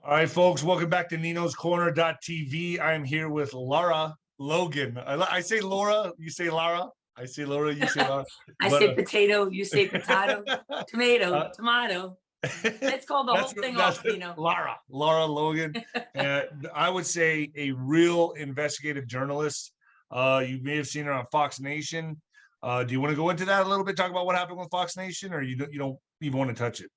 All right, folks, welcome back to Nino's Corner.tv. I'm here with Lara, Logan. I say Laura, you say Lara. I say Laura, you say Lara. I But say potato, you say potato, tomato, uh, tomato. Let's call the whole thing off, Lara, Logan. I would say a real investigative journalist. You may have seen her on Fox Nation. Do you want to go into that a little bit? Talk about what happened with Fox Nation, or you don't even want to touch it?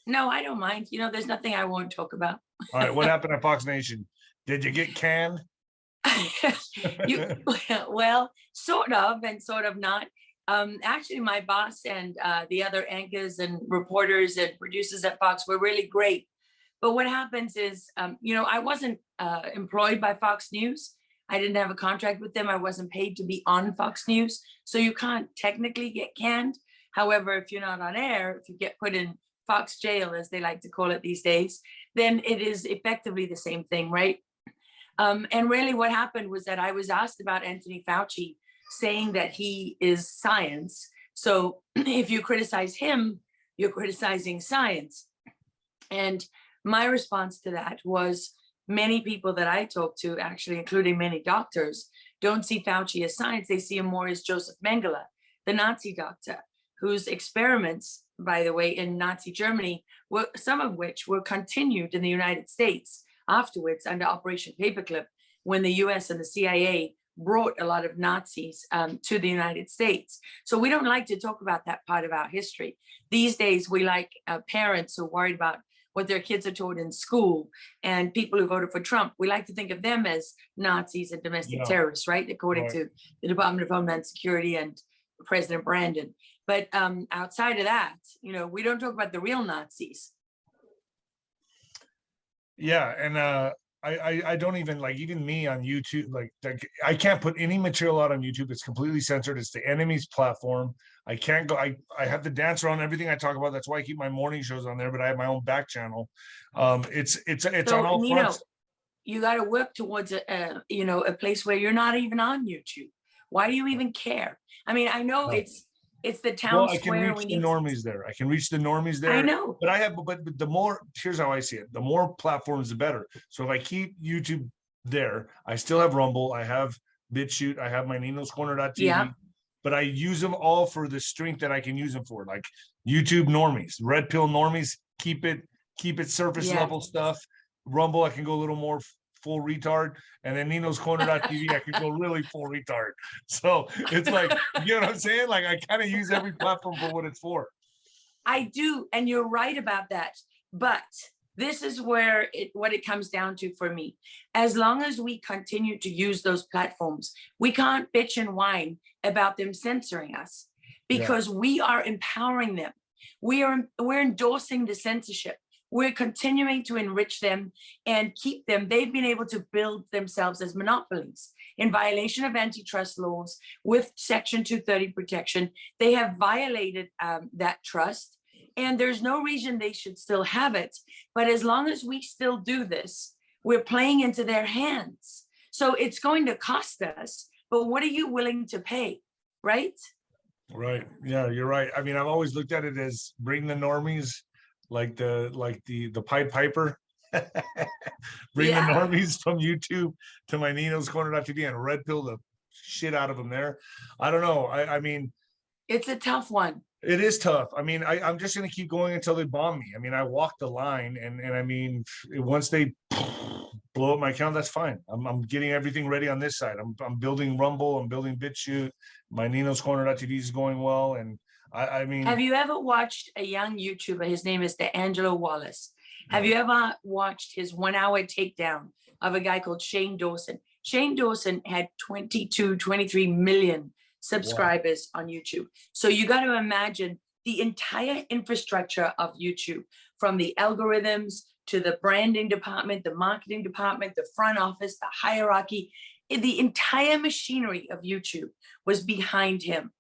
No, I don't mind. There's nothing I won't talk about. All right, what happened at Fox Nation? Did you get canned? Well, sort of and sort of not. Actually, my boss and the other anchors and reporters and producers at Fox were really great. But what happens is, I wasn't employed by Fox News. I didn't have a contract with them. I wasn't paid to be on Fox News. So you can't technically get canned. However, if you're not on air, if you get put in Fox jail, as they like to call it these days, then it is effectively the same thing, right? And really what happened was that I was asked about Anthony Fauci, saying that he is science. So if you criticize him, you're criticizing science. And my response to that was many people that I talked to, actually, including many doctors, don't see Fauci as science. They see him more as Joseph Mengele, the Nazi doctor, whose experiments, by the way, in Nazi Germany, some of which were continued in the United States afterwards under Operation Paperclip, when the US and the CIA brought a lot of Nazis to the United States. So we don't like to talk about that part of our history. These days, we like parents who are worried about what their kids are taught in school, and people who voted for Trump. We like to think of them as Nazis and domestic terrorists, right? According to the Department of Homeland Security and President Brandon. But outside of that, we don't talk about the real Nazis. Yeah, and I don't even even me on YouTube, like I can't put any material out on YouTube. It's completely censored. It's the enemy's platform. I can't go. I have to dance around everything I talk about. That's why I keep my morning shows on there, but I have my own back channel. It's so, on all fronts. You got to work towards a place where you're not even on YouTube. Why do you even care? I mean, I know it's the town square. I can reach the normies there. I can reach the normies there. I know. But the more, here's how I see it. The more platforms, the better. So if I keep YouTube there, I still have Rumble. I have BitChute. I have my Nino's Corner.tv. Yeah. But I use them all for the strength that I can use them for. Like YouTube normies, red pill normies, keep it surface level stuff. Rumble, I can go a little more full retard, and then Nino's Corner.tv, I could go really full retard. So it's like, you know what I'm saying? Like, I kind of use every platform for what it's for. I do, and you're right about that. But this is where what it comes down to for me. As long as we continue to use those platforms, we can't bitch and whine about them censoring us, because we are empowering them. We're endorsing the censorship. We're continuing to enrich them and keep them. They've been able to build themselves as monopolies in violation of antitrust laws with Section 230 protection. They have violated that trust, and there's no reason they should still have it. But as long as we still do this, we're playing into their hands. So it's going to cost us, but what are you willing to pay, right? Right. Yeah, you're right. I mean, I've always looked at it as bring the normies, like the Pied Piper. Bring the normies from YouTube to my Nino's Corner.tv and red pill the shit out of them there. I don't know. I mean, it's a tough one. It is tough. I mean, I'm just going to keep going until they bomb me. I mean, I walk the line, and I mean, once they blow up my account, that's fine. I'm getting everything ready on this side. I'm building Rumble. I'm building BitChute. My Nino's Corner.tv is going well, and I mean, have you ever watched a young YouTuber? His name is D'Angelo Wallace. Have you ever watched his 1 hour takedown of a guy called Shane Dawson? Shane Dawson had 23 million subscribers on YouTube. So you got to imagine the entire infrastructure of YouTube, from the algorithms to the branding department, the marketing department, the front office, the hierarchy, the entire machinery of YouTube was behind him.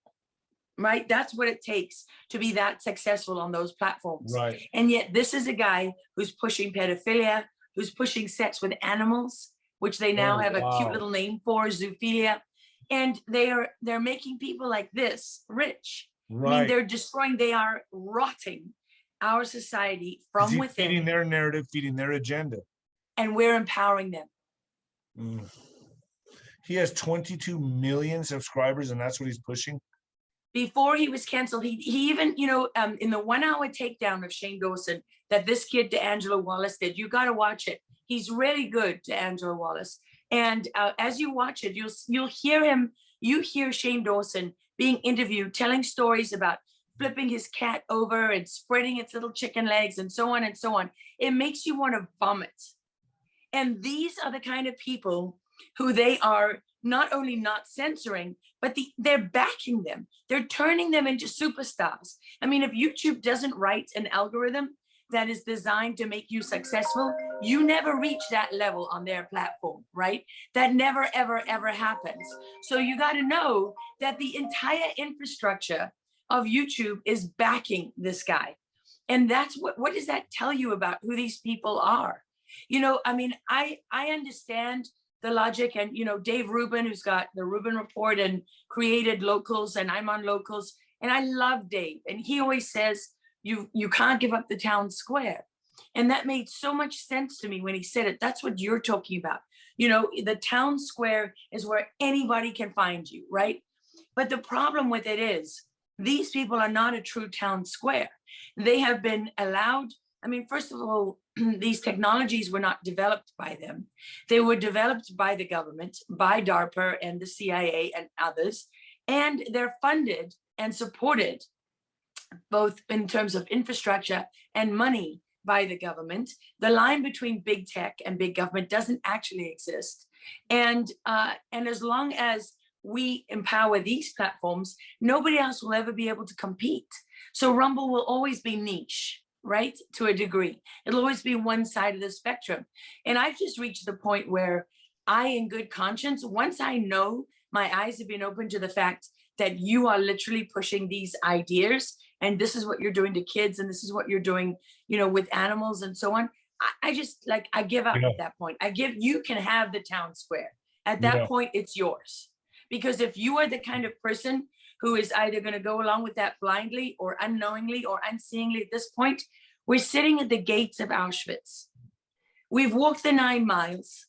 Right? That's what it takes to be that successful on those platforms. Right. And yet this is a guy who's pushing pedophilia, who's pushing sex with animals, which they now have a cute little name for, zoophilia. And they're making people like this rich. Right. I mean, they're destroying, they are rotting our society 'Cause from he's feeding within, their narrative, feeding their agenda. and we're empowering them. Mm. He has 22 million subscribers, and that's what he's pushing. Before he was canceled, he even, in the 1 hour takedown of Shane Dawson that this kid D'Angelo Wallace did, you got to watch it. He's really good, D'Angelo Wallace. And as you watch it, you'll hear him. You hear Shane Dawson being interviewed, telling stories about flipping his cat over and spreading its little chicken legs and so on and so on. It makes you want to vomit. And these are the kind of people who they are not only not censoring, but they're backing them. They're turning them into superstars. I mean, if YouTube doesn't write an algorithm that is designed to make you successful, you never reach that level on their platform, right? That never, ever, ever happens. So you got to know that the entire infrastructure of YouTube is backing this guy. And that's what does that tell you about who these people are? I mean, I understand the logic, and Dave Rubin, who's got the Rubin Report and created Locals, and I'm on Locals, and I love Dave, and he always says you can't give up the town square, and that made so much sense to me when he said it. That's what you're talking about. The town square is where anybody can find you, right? But the problem with it is these people are not a true town square. They have been allowed. I mean, first of all, these technologies were not developed by them. They were developed by the government, by DARPA and the CIA and others, and they're funded and supported both in terms of infrastructure and money by the government. The line between big tech and big government doesn't actually exist. And as long as we empower these platforms, nobody else will ever be able to compete. So Rumble will always be niche, right? To a degree. It'll always be one side of the spectrum. And I've just reached the point where I, in good conscience, once I know my eyes have been open to the fact that you are literally pushing these ideas, and this is what you're doing to kids, and this is what you're doing, with animals and so on. I just I give up Yeah. at that point. You can have the town square. At that Yeah. point, it's yours. Because if you are the kind of person who is either going to go along with that blindly or unknowingly or unseeingly at this point, we're sitting at the gates of Auschwitz. We've walked the 9 miles,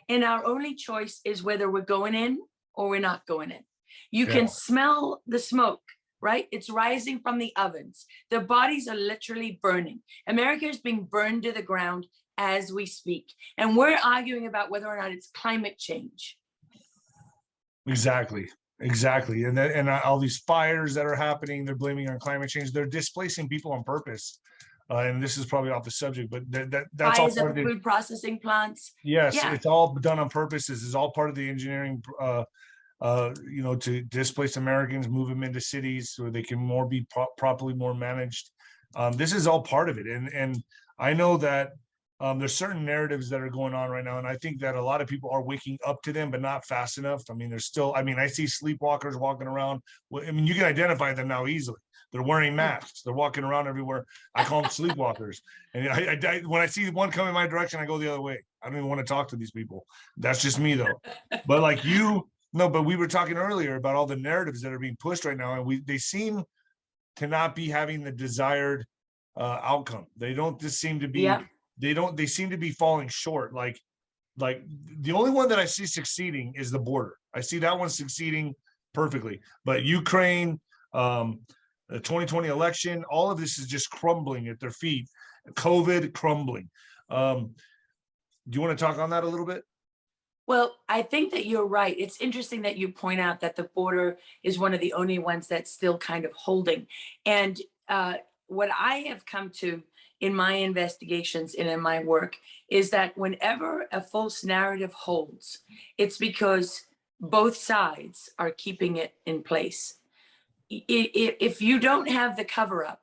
and our only choice is whether we're going in or we're not going in. You can smell the smoke, right? It's rising from the ovens. The bodies are literally burning. America is being burned to the ground as we speak. And we're arguing about whether or not it's climate change. Exactly. And all these fires that are happening, they're blaming on climate change. They're displacing people on purpose. And this is probably off the subject, but that's all part of the food processing plants. Yes, Yeah. It's all done on purpose. This is all part of the engineering, to displace Americans, move them into cities so they can be properly more managed. This is all part of it. And I know that there's certain narratives that are going on right now, and I think that a lot of people are waking up to them, but not fast enough. I mean, I see sleepwalkers walking around. I mean, you can identify them now easily. They're wearing masks. They're walking around everywhere. I call them sleepwalkers. And when I see one coming my direction, I go the other way. I don't even want to talk to these people. That's just me, though. But but we were talking earlier about all the narratives that are being pushed right now, and they seem to not be having the desired outcome. They don't just seem to be. Yeah. They seem to be falling short. Like the only one that I see succeeding is the border. I see that one succeeding perfectly. But Ukraine, the 2020 election, all of this is just crumbling at their feet. COVID crumbling. Do you want to talk on that a little bit? Well, I think that you're right. It's interesting that you point out that the border is one of the only ones that's still kind of holding. And what I have come to in my investigations and in my work is that whenever a false narrative holds, it's because both sides are keeping it in place. If you don't have the cover up,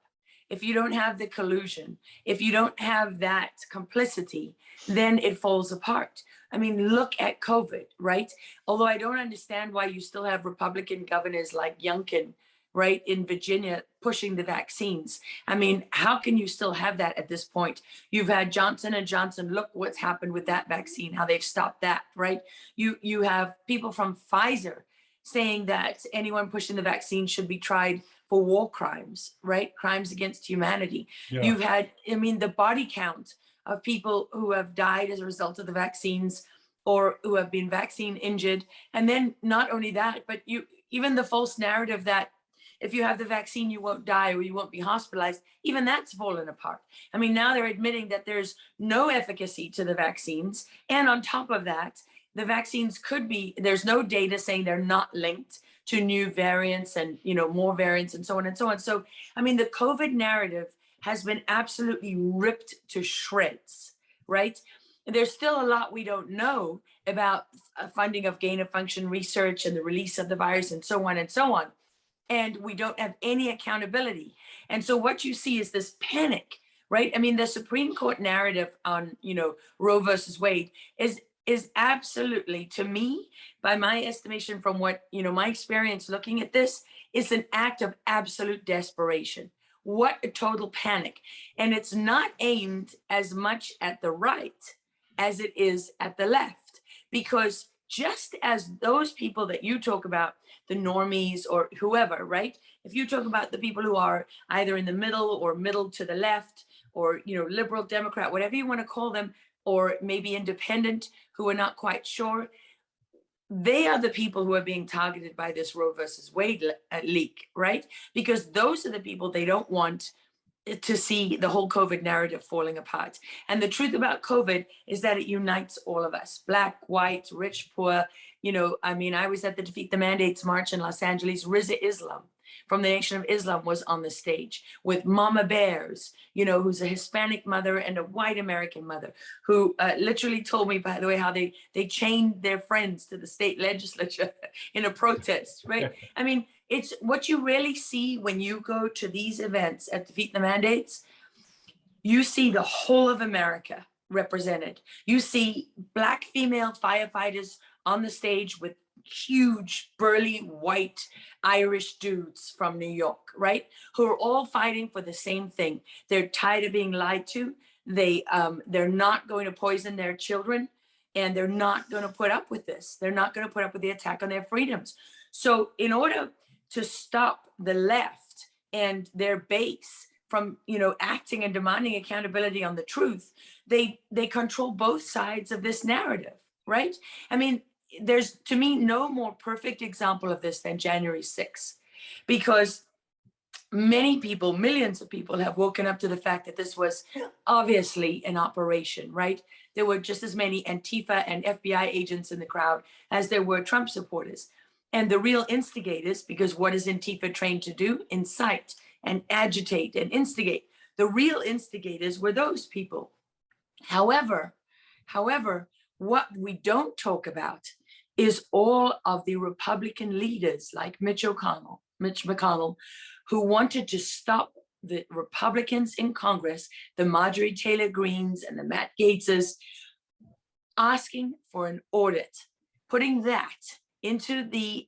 if you don't have the collusion, if you don't have that complicity, then it falls apart. I mean, look at COVID, right? Although I don't understand why you still have Republican governors like Youngkin, right, in Virginia pushing the vaccines. I mean, how can you still have that at this point? You've had Johnson & Johnson, look what's happened with that vaccine, how they've stopped that, right? You have people from Pfizer saying that anyone pushing the vaccine should be tried for war crimes, right? Crimes against humanity. Yeah. You've had, I mean, the body count of people who have died as a result of the vaccines or who have been vaccine injured. And then not only that, but even the false narrative that if you have the vaccine, you won't die or you won't be hospitalized, even that's fallen apart. I mean, now they're admitting that there's no efficacy to the vaccines. And on top of that, the vaccines could be, there's no data saying they're not linked to new variants and, you know, more variants and so on and so on. So, I mean, the COVID narrative has been absolutely ripped to shreds, right? There's still a lot we don't know about funding of gain of function research and the release of the virus and so on and so on. And we don't have any accountability. And so what you see is this panic, right? I mean, the Supreme Court narrative on, you know, Roe versus Wade is absolutely, to me, by my estimation, from what, you know, my experience looking at this, is an act of absolute desperation. What a total panic. And it's not aimed as much at the right as it is at the left, because just as those people that you talk about, the normies or whoever, right? If you talk about the people who are either in the middle or middle to the left, or, you know, liberal, Democrat, whatever you want to call them, or maybe independent, who are not quite sure, they are the people who are being targeted by this Roe versus Wade leak, right? Because those are the people they don't want to see the whole COVID narrative falling apart. And the truth about COVID is that it unites all of us, black, white, rich, poor. You know, I mean, I was at the Defeat the Mandates March in Los Angeles. Riza Islam from the Nation of Islam was on the stage with Mama Bears, you know, who's a Hispanic mother and a white American mother, who literally told me, by the way, how they chained their friends to the state legislature in a protest, right? I mean, it's what you really see when you go to these events at Defeat the Mandates. You see the whole of America represented. You see black female firefighters on the stage with huge, burly, white Irish dudes from New York, right? Who are all fighting for the same thing. They're tired of being lied to. They're not going to poison their children, and they're not going to put up with this. They're not going to put up with the attack on their freedoms. So in order to stop the left and their base from, you know, acting and demanding accountability on the truth, they control both sides of this narrative, right? I mean, there's, to me, no more perfect example of this than January 6th, because many people, millions of people, have woken up to the fact that this was obviously an operation, right? There were just as many Antifa and FBI agents in the crowd as there were Trump supporters. And the real instigators, because what is Antifa trained to do? Incite and agitate and instigate. The real instigators were those people. However, what we don't talk about is all of the Republican leaders like Mitch McConnell, who wanted to stop the Republicans in Congress, the Marjorie Taylor Greenes and the Matt Gaetzes, asking for an audit, putting that into the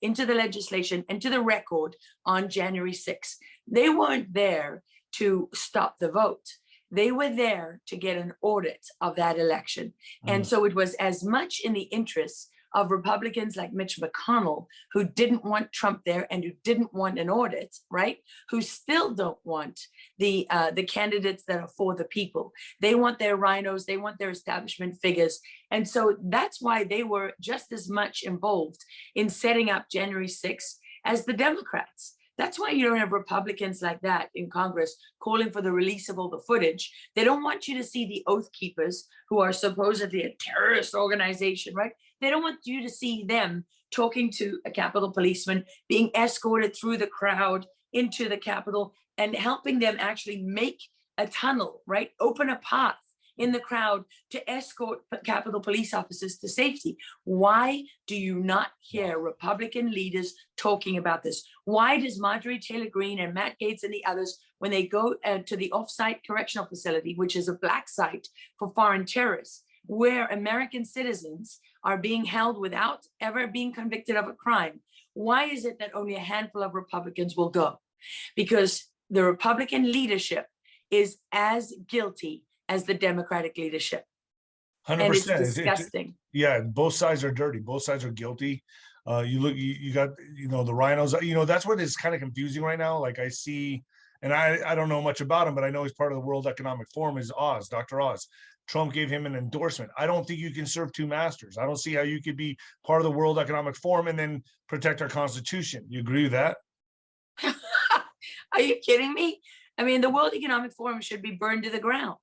legislation, into the record on January 6th. They weren't there to stop the vote. They were there to get an audit of that election. And so it was as much in the interest of Republicans like Mitch McConnell, who didn't want Trump there and who didn't want an audit, right? Who still don't want the candidates that are for the people. They want their rhinos, they want their establishment figures. And so that's why they were just as much involved in setting up January 6th as the Democrats. That's why you don't have Republicans like that in Congress calling for the release of all the footage. They don't want you to see the Oath Keepers, who are supposedly a terrorist organization, right? They don't want you to see them talking to a Capitol policeman, being escorted through the crowd into the Capitol and helping them actually make a tunnel, right? Open a path in the crowd to escort Capitol police officers to safety. Why do you not hear Republican leaders talking about this? Why does Marjorie Taylor Greene and Matt Gaetz and the others, when they go to the off-site correctional facility, which is a black site for foreign terrorists, where American citizens are being held without ever being convicted of a crime, why is it that only a handful of Republicans will go? Because the Republican leadership is as guilty as the Democratic leadership. 100%. And it's disgusting. Yeah, both sides are dirty. Both sides are guilty. You got, the rhinos, that's what is kind of confusing right now. Like I see, and I don't know much about him, but I know he's part of the World Economic Forum, is Dr. Oz. Trump gave him an endorsement. I don't think you can serve two masters. I don't see how you could be part of the World Economic Forum and then protect our Constitution. You agree with that? Are you kidding me? I mean, the World Economic Forum should be burned to the ground.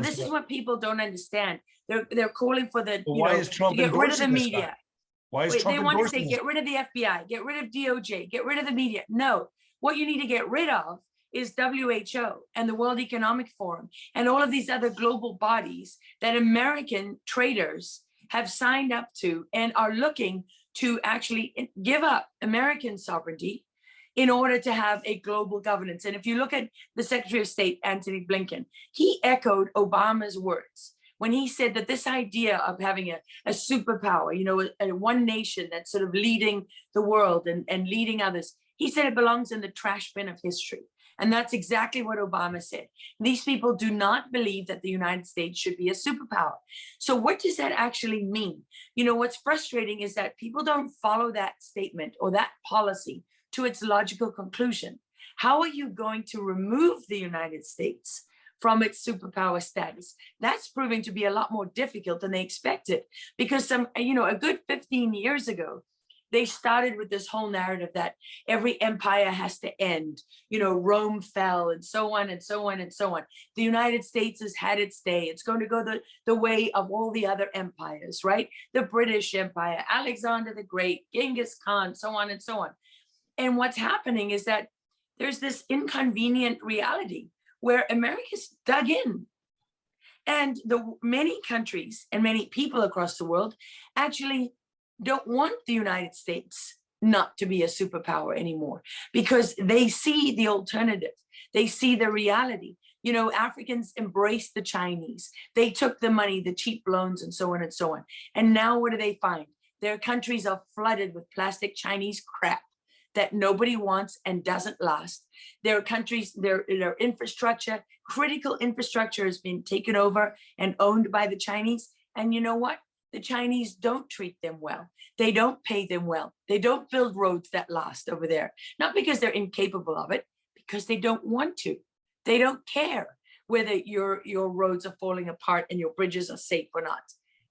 This is what people don't understand. They're calling for why is Trump to get rid of the endorsing this media. guy? Why is Trump They want to say endorsing this? get rid of the FBI, get rid of DOJ, get rid of the media. No, what you need to get rid of is WHO and the World Economic Forum and all of these other global bodies that American traders have signed up to and are looking to actually give up American sovereignty in order to have a global governance. And if you look at the Secretary of State, Antony Blinken, he echoed Obama's words when he said that this idea of having a superpower, a one nation that's sort of leading the world and leading others, he said it belongs in the trash bin of history. And that's exactly what Obama said. These people do not believe that the United States should be a superpower. So what does that actually mean? What's frustrating is that people don't follow that statement or that policy to its logical conclusion. How are you going to remove the United States from its superpower status? That's proving to be a lot more difficult than they expected, because a good 15 years ago, they started with this whole narrative that every empire has to end. Rome fell, and so on and so on and so on. The United States has had its day. It's going to go the way of all the other empires, right? The British Empire, Alexander the Great, Genghis Khan, so on and so on. And what's happening is that there's this inconvenient reality where America's dug in. And the many countries and many people across the world actually don't want the United States not to be a superpower anymore, because they see the alternative. They see the reality. Africans embraced the Chinese. They took the money, the cheap loans, and so on and so on. And now what do they find? Their countries are flooded with plastic Chinese crap that nobody wants and doesn't last. Their countries, their infrastructure, critical infrastructure has been taken over and owned by the Chinese. And you know what? The Chinese don't treat them well. They don't pay them well. They don't build roads that last over there. Not because they're incapable of it, because they don't want to. They don't care whether your roads are falling apart and your bridges are safe or not.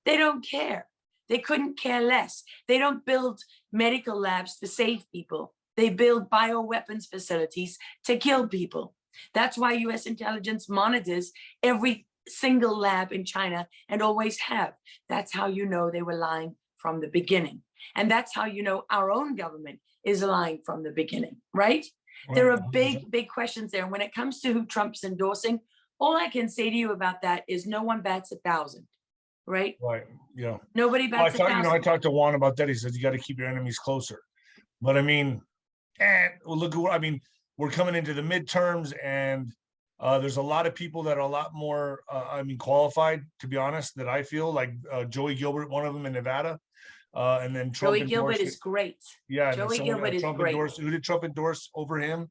They don't care. They couldn't care less. They don't build medical labs to save people. They build bioweapons facilities to kill people. That's why US intelligence monitors every single lab in China and always have. That's how you know they were lying from the beginning. And that's how you know our own government is lying from the beginning, right? There are big, big questions there. And when it comes to who Trump's endorsing, all I can say to you about that is no one bats 1,000. Right? Right. Yeah. Nobody bats 1,000. I talked to Juan about that. He says you got to keep your enemies closer. But I mean, look at what we're coming into the midterms, and there's a lot of people that are a lot more qualified, to be honest, that I feel like Joey Gilbert, one of them in Nevada. And then Trump Joey Gilbert is great. Yeah, Joey Gilbert is great. Who did Trump endorse over him?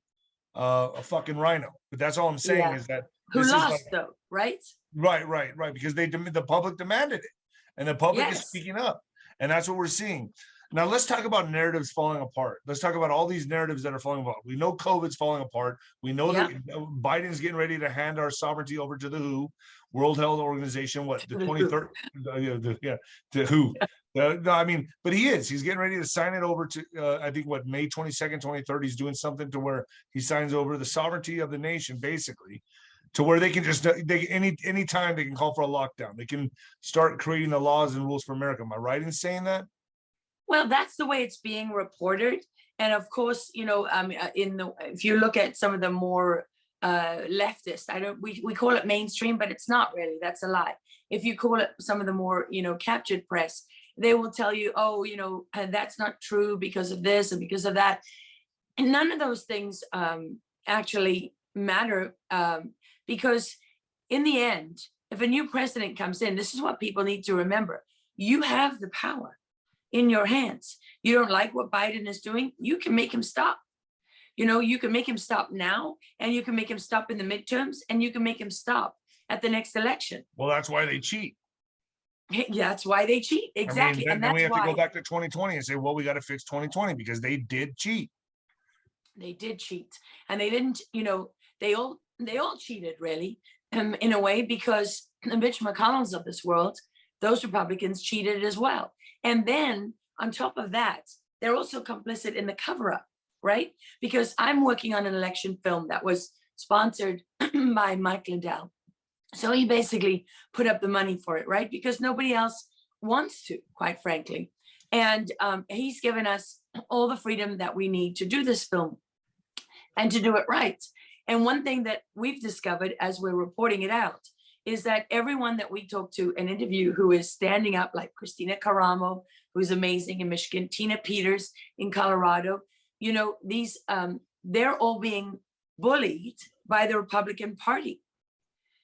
A fucking rhino. But that's all I'm saying is that who lost though, right? Right. Because the public demanded it, and the public is speaking up, and that's what we're seeing. Now let's talk about narratives falling apart. Let's talk about all these narratives that are falling apart. We know COVID's falling apart. We know that Biden's getting ready to hand our sovereignty over to the WHO, World Health Organization. What, the 23rd? To WHO. No, I mean, but he's getting ready to sign it over to, I think, May 22nd, 23rd, he's doing something to where he signs over the sovereignty of the nation, basically, to where they can just, any time they can call for a lockdown. They can start creating the laws and rules for America. Am I right in saying that? Well, that's the way it's being reported. And of course, if you look at some of the more leftist, we call it mainstream, but it's not really, that's a lie. If you call it some of the more, captured press, they will tell you, that's not true because of this and because of that. And none of those things actually matter, because in the end, if a new president comes in, this is what people need to remember. You have the power in your hands. You don't like what Biden is doing, you can make him stop. You can make him stop now, and you can make him stop in the midterms, and you can make him stop at the next election. Well, that's why they cheat. That's why they cheat. I mean, Exactly. then, And then we that's have to go why back to 2020 and say, well, we got to fix 2020 because they did cheat. they did cheat. And they didn't, they all cheated really, in a way, because the Mitch McConnells of this world, those Republicans cheated as well. And then on top of that, they're also complicit in the cover up, right? Because I'm working on an election film that was sponsored by Mike Lindell. So he basically put up the money for it, right? Because nobody else wants to, quite frankly. And he's given us all the freedom that we need to do this film and to do it right. And one thing that we've discovered as we're reporting it out is that everyone that we talk to and interview who is standing up, like Christina Caramo, who's amazing in Michigan, Tina Peters in Colorado, these they're all being bullied by the Republican Party.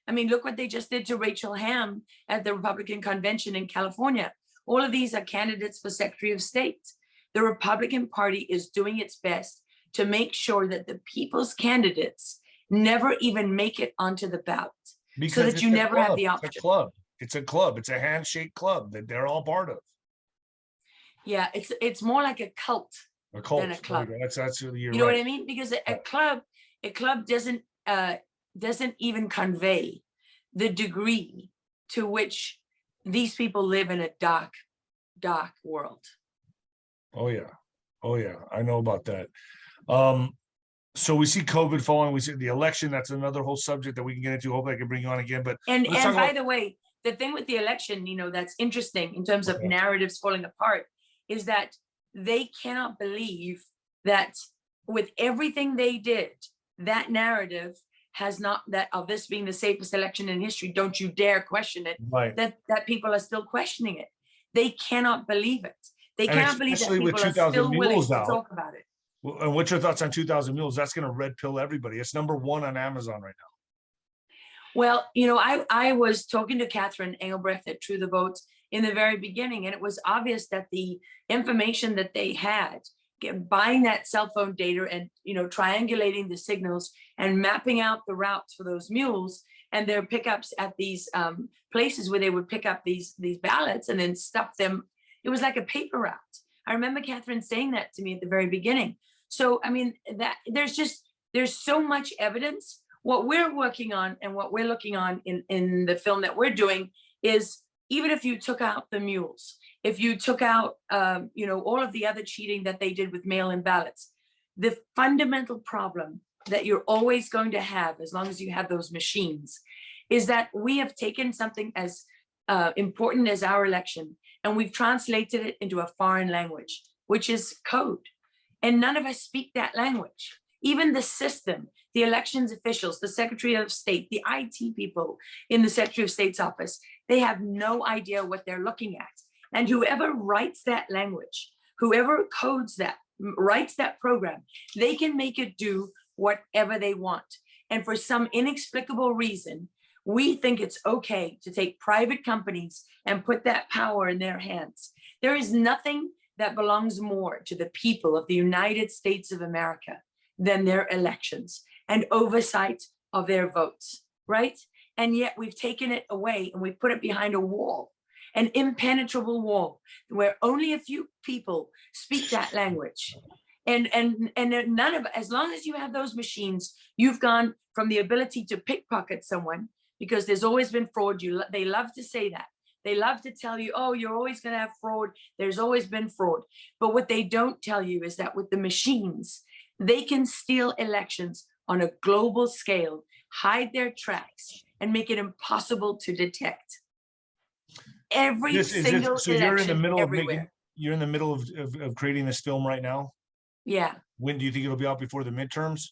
I mean, look what they just did to Rachel Hamm at the Republican convention in California. All of these are candidates for Secretary of State. The Republican Party is doing its best to make sure that the people's candidates never even make it onto the ballot, so that you never have the option. It's a club. It's a club. It's a handshake club that they're all part of. Yeah, it's more like a cult than a club. That's you're You know what I mean? Because a club doesn't even convey the degree to which these people live in a dark world. Oh yeah, I know about that. So we see COVID falling. We see the election. That's another whole subject that we can get into. Hopefully I can bring you on again. But and by the way, the thing with the election, that's interesting in terms of narratives falling apart, is that they cannot believe that with everything they did, that narrative has not, that of this being the safest election in history, don't you dare question it. Right. That people are still questioning it. They cannot believe it. They cannot believe that people are still willing to talk about it. Well, and what's your thoughts on 2,000 Mules? That's going to red pill everybody. It's #1 on Amazon right now. Well, I was talking to Catherine Engelbrecht at True the Vote in the very beginning, and it was obvious that the information that they had, buying that cell phone data and triangulating the signals and mapping out the routes for those mules and their pickups at these places where they would pick up these ballots and then stuff them. It was like a paper route. I remember Catherine saying that to me at the very beginning. So, I mean, that there's so much evidence. What we're working on and what we're looking on in the film that we're doing is, even if you took out the mules, if you took out, all of the other cheating that they did with mail-in ballots, the fundamental problem that you're always going to have, as long as you have those machines, is that we have taken something as important as our election, and we've translated it into a foreign language, which is code. And none of us speak that language. Even the system, the elections officials, the Secretary of State, the IT people in the Secretary of State's office, they have no idea what they're looking at. And whoever writes that language, whoever codes that, writes that program, they can make it do whatever they want. And for some inexplicable reason, we think it's okay to take private companies and put that power in their hands. There is nothing that belongs more to the people of the United States of America than their elections and oversight of their votes, right? And yet we've taken it away and we've put it behind a wall, an impenetrable wall where only a few people speak that language. And none of, as long as you have those machines, you've gone from the ability to pickpocket someone, because there's always been fraud. They love to say that. They love to tell you, oh, you're always going to have fraud. There's always been fraud. But what they don't tell you is that with the machines, they can steal elections on a global scale, hide their tracks, and make it impossible to detect. Every single so election, you're in the middle everywhere. of you're in the middle of creating this film right now? Yeah. When do you think it'll be out? Before the midterms?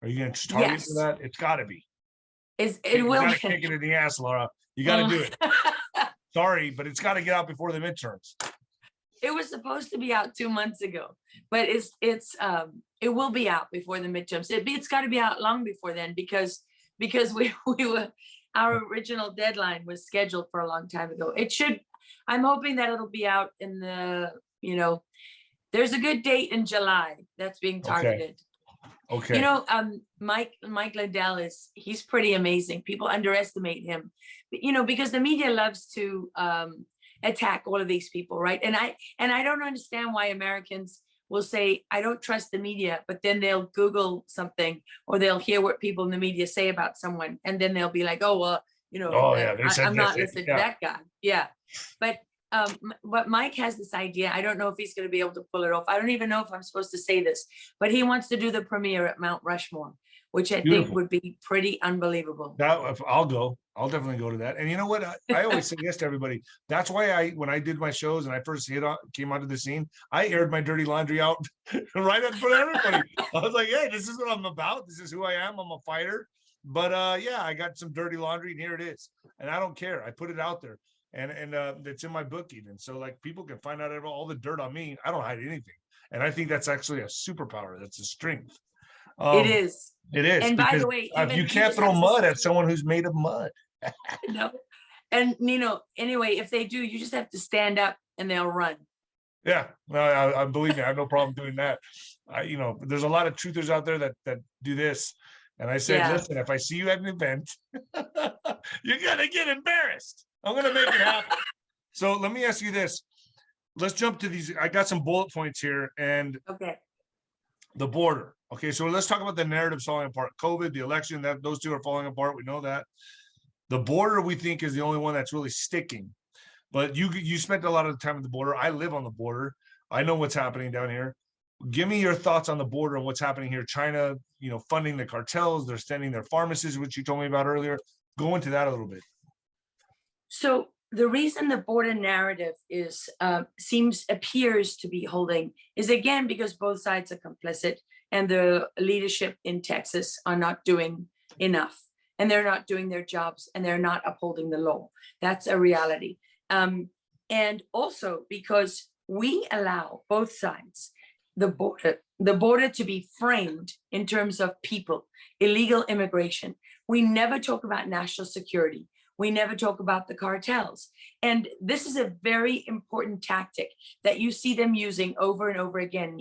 Are you going to target for that? It's got to be. It will. You got to kick it in the ass, Lara. You got to do it. Sorry, but it's got to get out before the midterms. It was supposed to be out 2 months ago, but it will be out before the midterms. It's got to be out long before then, because we were, our original deadline was scheduled for a long time ago. It should. I'm hoping that it'll be out in the, there's a good date in July that's being targeted. Okay. Mike Lindell he's pretty amazing. People underestimate him, because the media loves to attack all of these people, right? And I don't understand why Americans will say, I don't trust the media, but then they'll Google something or they'll hear what people in the media say about someone. And then they'll be like, oh, well, Oh yeah, they said I'm this. not listening to that guy. Yeah. But Mike has this idea. I don't know if he's going to be able to pull it off. I don't even know if I'm supposed to say this, but he wants to do the premiere at Mount Rushmore, which I think Beautiful. would be pretty unbelievable. I'll go. I'll definitely go to that. And you know what? I always say yes to everybody. That's why when I did my shows and I first came onto the scene, I aired my dirty laundry out right in front of everybody. I was like, hey, this is what I'm about. This is who I am. I'm a fighter. But yeah, I got some dirty laundry and here it is. And I don't care. I put it out there. And it's in my book even. So like people can find out all the dirt on me. I don't hide anything. And I think that's actually a superpower. That's a strength. It is. It is. And by the way, you can't throw mud at someone who's made of mud. No. And anyway, if they do, you just have to stand up and they'll run. Yeah, no, I believe me, I have no problem doing that. There's a lot of truthers out there that do this. And I said, listen, if I see you at an event, you're gonna get embarrassed. I'm gonna make it happen. So let me ask you this. Let's jump to these. I got some bullet points here and okay. The border. Okay, so let's talk about the narrative falling apart. COVID, the election, those two are falling apart. We know that. The border, we think, is the only one that's really sticking. But you spent a lot of the time at the border. I live on the border. I know what's happening down here. Give me your thoughts on the border and what's happening here. China, funding the cartels. They're sending their pharmacists, which you told me about earlier. Go into that a little bit. So the reason the border narrative appears to be holding is, again, because both sides are complicit and the leadership in Texas are not doing enough. And they're not doing their jobs and they're not upholding the law. That's a reality. And also because we allow both sides, the border to be framed in terms of people, illegal immigration. We never talk about national security. We never talk about the cartels. And this is a very important tactic that you see them using over and over again,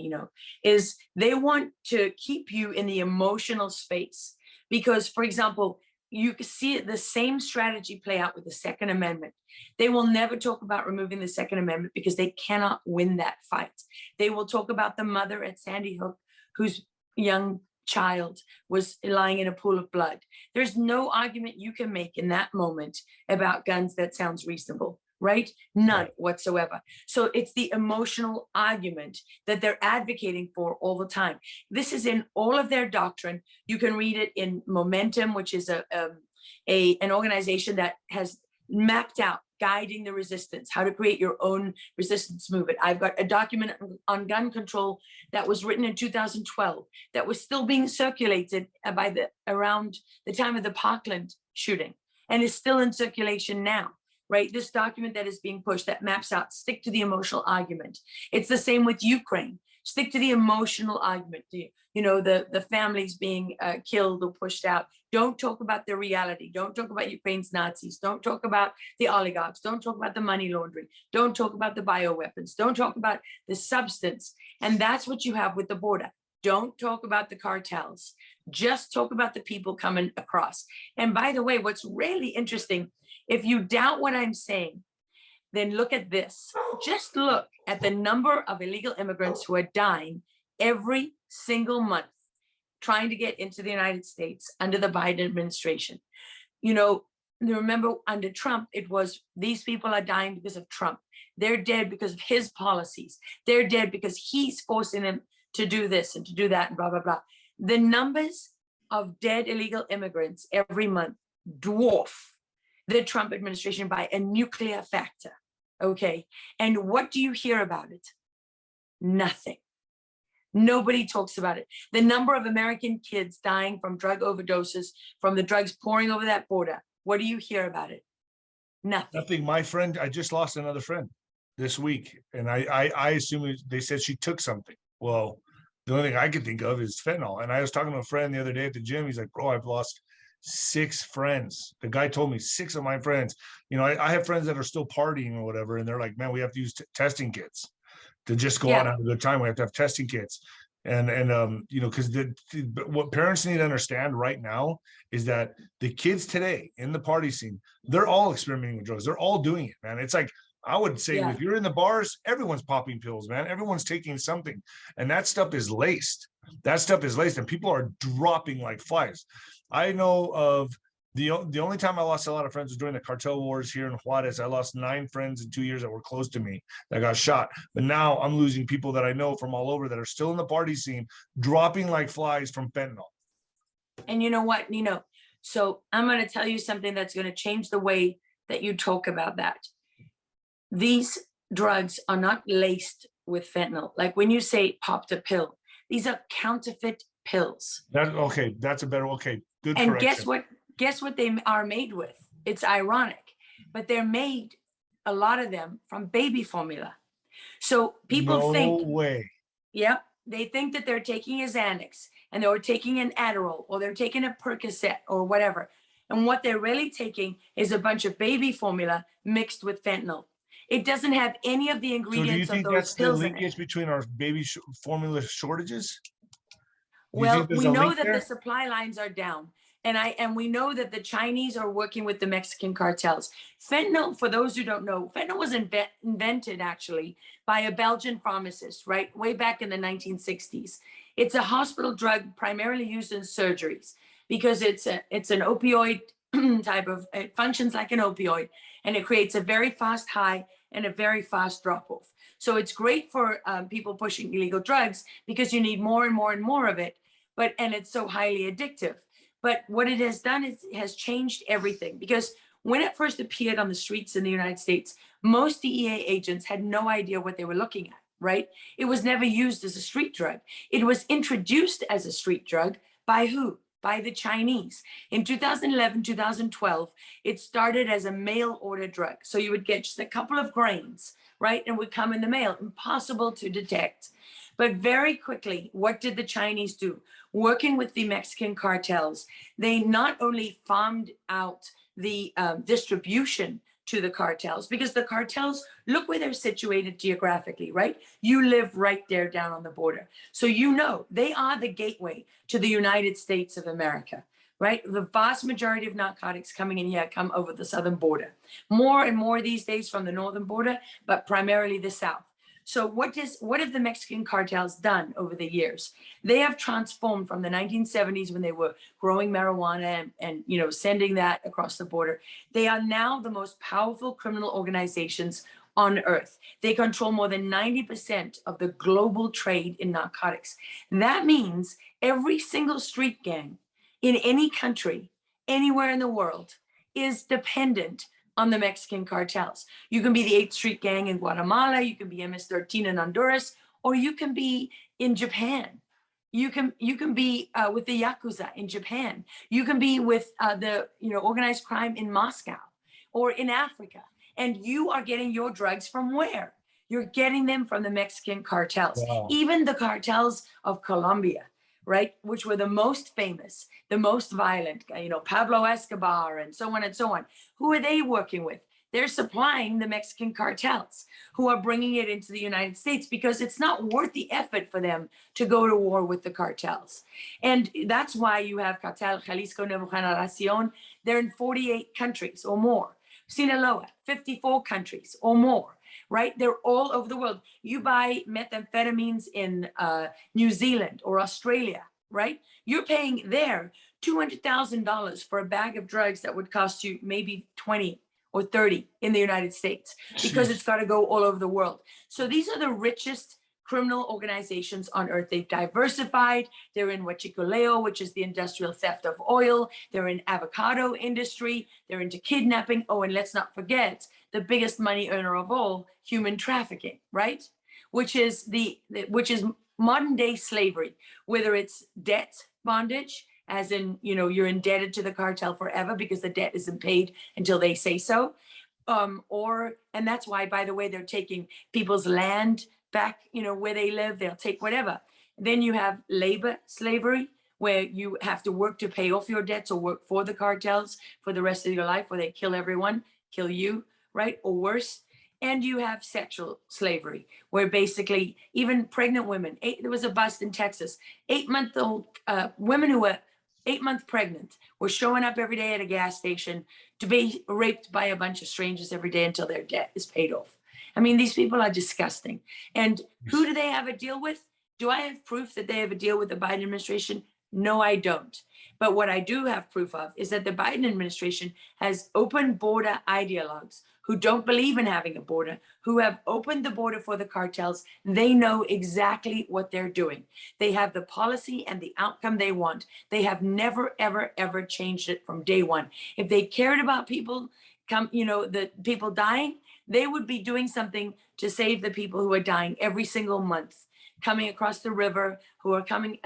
is they want to keep you in the emotional space. Because, for example, you can see the same strategy play out with the Second Amendment. They will never talk about removing the Second Amendment because they cannot win that fight. They will talk about the mother at Sandy Hook whose young child was lying in a pool of blood. There's no argument you can make in that moment about guns that sounds reasonable, right? None whatsoever. So it's the emotional argument that they're advocating for all the time. This is in all of their doctrine. You can read it in Momentum, which is an organization that has mapped out guiding the resistance, how to create your own resistance movement. I've got a document on gun control that was written in 2012 that was still being circulated around the time of the Parkland shooting and is still in circulation now. Right? This document that is being pushed that maps out, stick to the emotional argument. It's the same with Ukraine. Stick to the emotional argument. The families being killed or pushed out. Don't talk about the reality. Don't talk about Ukraine's Nazis. Don't talk about the oligarchs. Don't talk about the money laundering. Don't talk about the bioweapons. Don't talk about the substance. And that's what you have with the border. Don't talk about the cartels. Just talk about the people coming across. And by the way, what's really interesting, if you doubt what I'm saying, then look at this. Just look at the number of illegal immigrants who are dying every single month trying to get into the United States under the Biden administration. Remember under Trump, it was these people are dying because of Trump. They're dead because of his policies. They're dead because he's forcing them to do this and to do that and blah, blah, blah. The numbers of dead illegal immigrants every month dwarf the Trump administration by a nuclear factor. Okay. And what do you hear about it? Nothing. Nobody talks about it. The number of American kids dying from drug overdoses, from the drugs pouring over that border. What do you hear about it? Nothing. Nothing. My friend, I just lost another friend this week. And I assume they said she took something. Well, the only thing I could think of is fentanyl. And I was talking to a friend the other day at the gym. He's like, bro, I've lost 6 friends. The guy told me 6 of my friends. I have friends that are still partying or whatever, and they're like, man, we have to use testing kits to just go out and have a good time. We have to have testing kits. You know, because what parents need to understand right now is that the kids today in the party scene, they're all experimenting with drugs. They're all doing it, man. It's like, I would say, Yeah. if you're in the bars, everyone's popping pills, man. Everyone's taking something, and that stuff is laced. That stuff is laced, and people are dropping like flies. I know of the only time I lost a lot of friends was during the cartel wars here in Juarez. I lost 9 friends in 2 years that were close to me that got shot. But now I'm losing people that I know from all over that are still in the party scene, dropping like flies from fentanyl. And you know what, Nino? So I'm going to tell you something that's going to change the way that you talk about that. These drugs are not laced with fentanyl. Like when you say popped a pill, these are counterfeit pills. Okay. That's a better, okay. Good And correction. guess what they are made with? It's ironic, but they're made, a lot of them, from baby formula. So people think, no way. Yeah, they think that they're taking a Xanax and they're taking an Adderall or they're taking a Percocet or whatever. And what they're really taking is a bunch of baby formula mixed with fentanyl. It doesn't have any of the So do you ingredients of think those that's the pills in it. linkage between our baby formula shortages? Do you Well, think there's we a know link that the there? supply lines are down. And we know that the Chinese are working with the Mexican cartels. Fentanyl, for those who don't know, fentanyl was invented actually by a Belgian pharmacist, right? Way back in the 1960s. It's a hospital drug primarily used in surgeries because it's an opioid type of, it functions like an opioid, and it creates a very fast high and a very fast drop off. So it's great for people pushing illegal drugs because you need more and more and more of it, and it's so highly addictive. But what it has done is it has changed everything, because when it first appeared on the streets in the United States, most DEA agents had no idea what they were looking at, right? It was never used as a street drug. It was introduced as a street drug by who? By the Chinese. In 2011, 2012, it started as a mail order drug. So you would get just a couple of grains, right? And would come in the mail, impossible to detect. But very quickly, what did the Chinese do? Working with the Mexican cartels, they not only farmed out the distribution to the cartels, because the cartels, look where they're situated geographically, right? You live right there down on the border. So you know, they are the gateway to the United States of America, right? The vast majority of narcotics coming in here come over the southern border. More and more these days from the northern border, but primarily the south. So what have the Mexican cartels done over the years? They have transformed from the 1970s when they were growing marijuana and you know, sending that across the border. They are now the most powerful criminal organizations on earth. They control more than 90% of the global trade in narcotics. That means every single street gang in any country, anywhere in the world, is dependent on the Mexican cartels. You can be the 8th Street Gang in Guatemala, you can be MS-13 in Honduras, or you can be in Japan. You can be with the Yakuza in Japan. You can be with the organized crime in Moscow or in Africa. And you are getting your drugs from where? You're getting them from the Mexican cartels. Wow. Even the cartels of Colombia, right? Which were the most famous, the most violent, Pablo Escobar and so on and so on. Who are they working with? They're supplying the Mexican cartels who are bringing it into the United States because it's not worth the effort for them to go to war with the cartels. And that's why you have Cartel Jalisco Nueva Generacion. They're in 48 countries or more. Sinaloa, 54 countries or more, right? They're all over the world. You buy methamphetamines in New Zealand or Australia, right? You're paying there $200,000 for a bag of drugs that would cost you maybe 20 or 30 in the United States because it's got to go all over the world. So these are the richest criminal organizations on earth. They've diversified. They're in huachicoleo, which is the industrial theft of oil. They're in avocado industry. They're into kidnapping. Oh, and let's not forget the biggest money earner of all, human trafficking, right? Which is modern day slavery, whether it's debt bondage, as in, you're indebted to the cartel forever because the debt isn't paid until they say so. And that's why, by the way, they're taking people's land back, where they live. They'll take whatever. Then you have labor slavery, where you have to work to pay off your debts or work for the cartels for the rest of your life, where they kill everyone, kill you, right? Or worse. And you have sexual slavery, where basically even pregnant women, there was a bust in Texas, 8-month-old women who were 8 months pregnant were showing up every day at a gas station to be raped by a bunch of strangers every day until their debt is paid off. I mean, these people are disgusting. And who do they have a deal with? Do I have proof that they have a deal with the Biden administration? No, I don't. But what I do have proof of is that the Biden administration has open border ideologues who don't believe in having a border, who have opened the border for the cartels. They know exactly what they're doing. They have the policy and the outcome they want. They have never, ever, ever changed it from day one. If they cared about people, the people dying, they would be doing something to save the people who are dying every single month, coming across the river, who are coming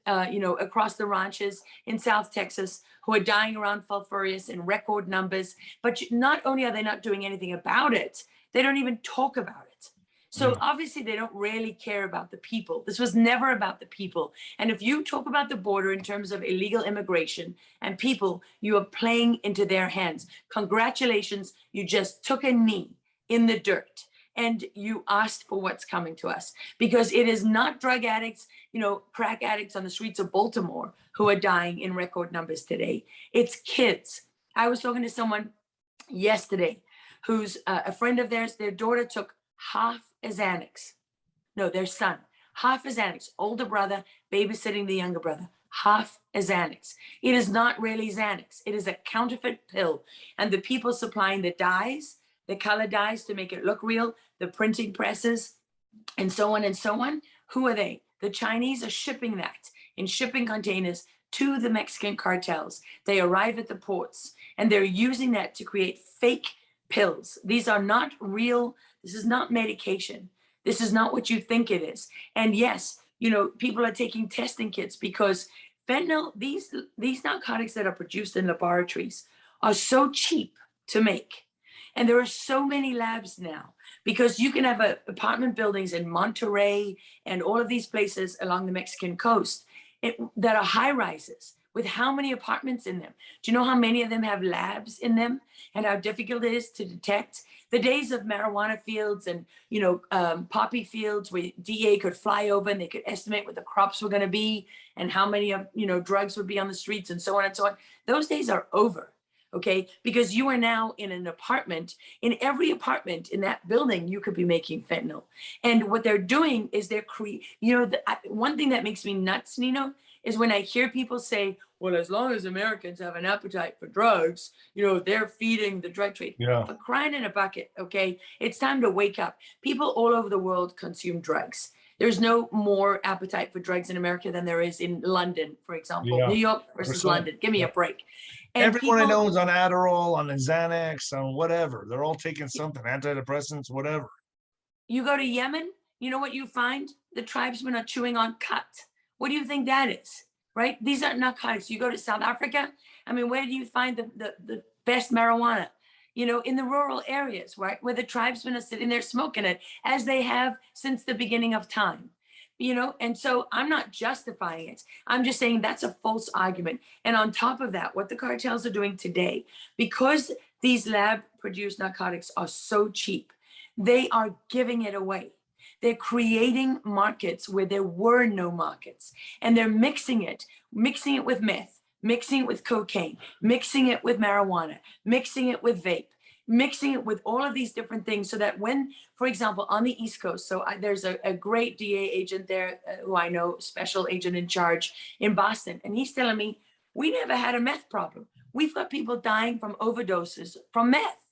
across the ranches in South Texas, who are dying around Falfurrias in record numbers. But not only are they not doing anything about it, they don't even talk about it. So obviously they don't really care about the people. This was never about the people. And if you talk about the border in terms of illegal immigration and people, you are playing into their hands. Congratulations, you just took a knee in the dirt and you asked for what's coming to us, because it is not drug addicts, crack addicts on the streets of Baltimore who are dying in record numbers today. It's kids. I was talking to someone yesterday who's a friend of theirs. Their daughter took half a Xanax. No, their son, half a Xanax, older brother babysitting the younger brother, half a Xanax. It is not really Xanax. It is a counterfeit pill. And the people supplying the dyes, the color dyes to make it look real, the printing presses, and so on, who are they? The Chinese are shipping that in shipping containers to the Mexican cartels. They arrive at the ports and they're using that to create fake pills. These are not real. This is not medication. This is not what you think it is. And yes, people are taking testing kits because fentanyl, these narcotics that are produced in laboratories are so cheap to make. And there are so many labs now, because you can have apartment buildings in Monterey and all of these places along the Mexican coast that are high rises with how many apartments in them? Do you know how many of them have labs in them and how difficult it is to detect? The days of marijuana fields and, poppy fields where DEA could fly over and they could estimate what the crops were going to be and how many of, drugs would be on the streets and so on and so on. Those days are over. Okay, because you are now in an apartment. In every apartment in that building, you could be making fentanyl. And what they're doing is they're one thing that makes me nuts, Nino, is when I hear people say, well, as long as Americans have an appetite for drugs, they're feeding the drug trade. Yeah. For crying in a bucket, okay? It's time to wake up. People all over the world consume drugs. There's no more appetite for drugs in America than there is in London, for example. Yeah. New York versus 100%. London. Give me a break. And everyone I know is on Adderall, on Xanax, on whatever. They're all taking something, antidepressants, whatever. You go to Yemen, you know what you find? The tribesmen are chewing on cut. What do you think that is, right? These are narcotics. You go to South Africa, I mean, where do you find the best marijuana? In the rural areas, right? Where the tribesmen are sitting there smoking it, as they have since the beginning of time. And so I'm not justifying it. I'm just saying that's a false argument. And on top of that, what the cartels are doing today, because these lab produced narcotics are so cheap, they are giving it away. They're creating markets where there were no markets, and they're mixing it with meth, mixing it with cocaine, mixing it with marijuana, mixing it with vape, mixing it with all of these different things, so that when, for example, on the East Coast, there's a great DA agent there who I know, special agent in charge in Boston, and he's telling me, we never had a meth problem. We've got people dying from overdoses from meth.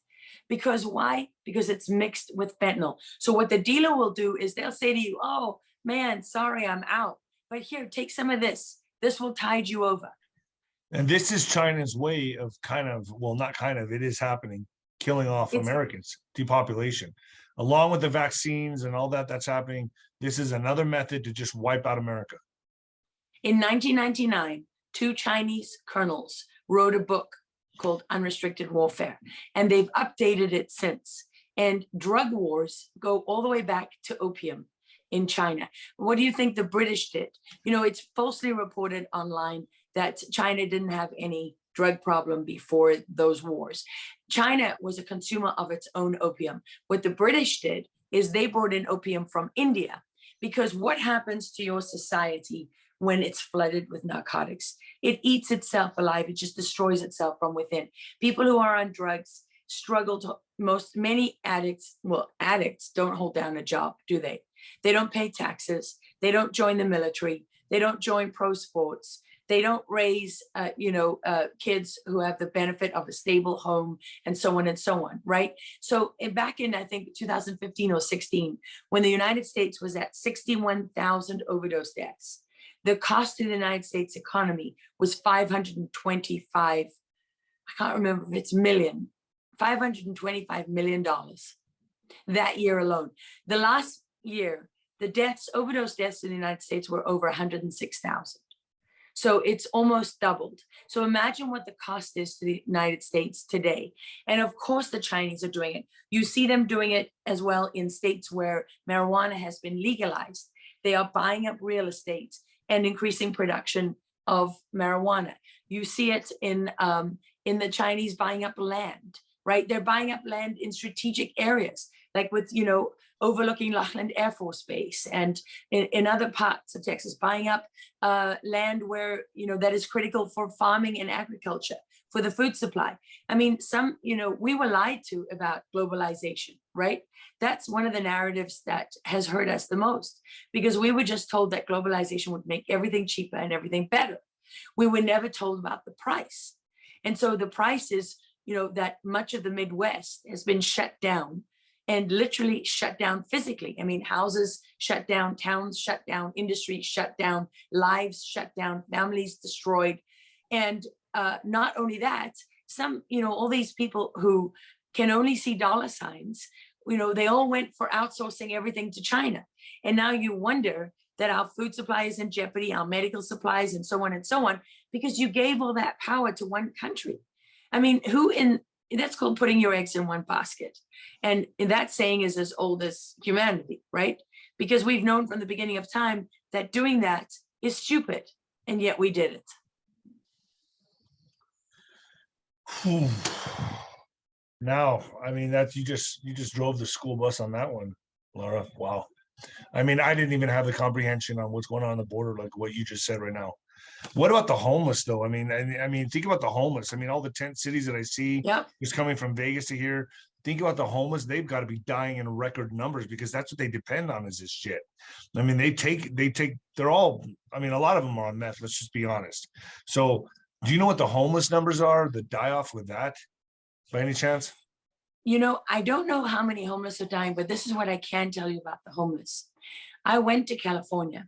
Because why? Because it's mixed with fentanyl. So what the dealer will do is they'll say to you, oh man, sorry, I'm out. But here, take some of this. This will tide you over. And this is China's way of it is happening, killing off Americans, depopulation. Along with the vaccines and all that's happening, this is another method to just wipe out America. In 1999, 2 Chinese colonels wrote a book called Unrestricted Warfare, and they've updated it since. And drug wars go all the way back to opium in China. What do you think the British did? It's falsely reported online that China didn't have any drug problem before those wars. China was a consumer of its own opium. What the British did is they brought in opium from India, because what happens to your society when it's flooded with narcotics? It eats itself alive. It just destroys itself from within. People who are on drugs struggle to, many addicts, well, addicts don't hold down a job, do they? They don't pay taxes. They don't join the military. They don't join pro sports. They don't raise, kids who have the benefit of a stable home, and so on, right? So back in, I think, 2015 or 16, when the United States was at 61,000 overdose deaths, the cost to the United States economy was 525, I can't remember if it's million, $525 million that year alone. The last year, the deaths, overdose deaths in the United States were over 106,000. So it's almost doubled. So imagine what the cost is to the United States today. And of course, the Chinese are doing it. You see them doing it as well in states where marijuana has been legalized. They are buying up real estate and increasing production of marijuana. You see it in the Chinese buying up land, right? They're buying up land in strategic areas, like with, overlooking Loughlin Air Force Base, and in other parts of Texas, buying up land where, that is critical for farming and agriculture, for the food supply. I mean, we were lied to about globalization, right? That's one of the narratives that has hurt us the most, because we were just told that globalization would make everything cheaper and everything better. We were never told about the price. And so the price is, that much of the Midwest has been shut down, and literally shut down physically. I mean, houses shut down, towns shut down, industry shut down, lives shut down, families destroyed. And not only that, all these people who can only see dollar signs, they all went for outsourcing everything to China. And now you wonder that our food supply is in jeopardy, our medical supplies, and so on, because you gave all that power to one country. I mean, that's called putting your eggs in one basket. And that saying is as old as humanity, right? Because we've known from the beginning of time that doing that is stupid, and yet we did it. Now, I mean, you just drove the school bus on that one, Lara. Wow. I mean, I didn't even have the comprehension on what's going on the border, like what you just said right now. What about the homeless, though? I mean, think about the homeless. I mean, all the tent cities that I see, just coming from Vegas to here. Think about the homeless. They've got to be dying in record numbers, because that's what they depend on, is this shit. I mean, they're all, I mean, a lot of them are on meth. Let's just be honest. So do you know what the homeless numbers are, the die off with that, by any chance? I don't know how many homeless are dying, but this is what I can tell you about the homeless. I went to California,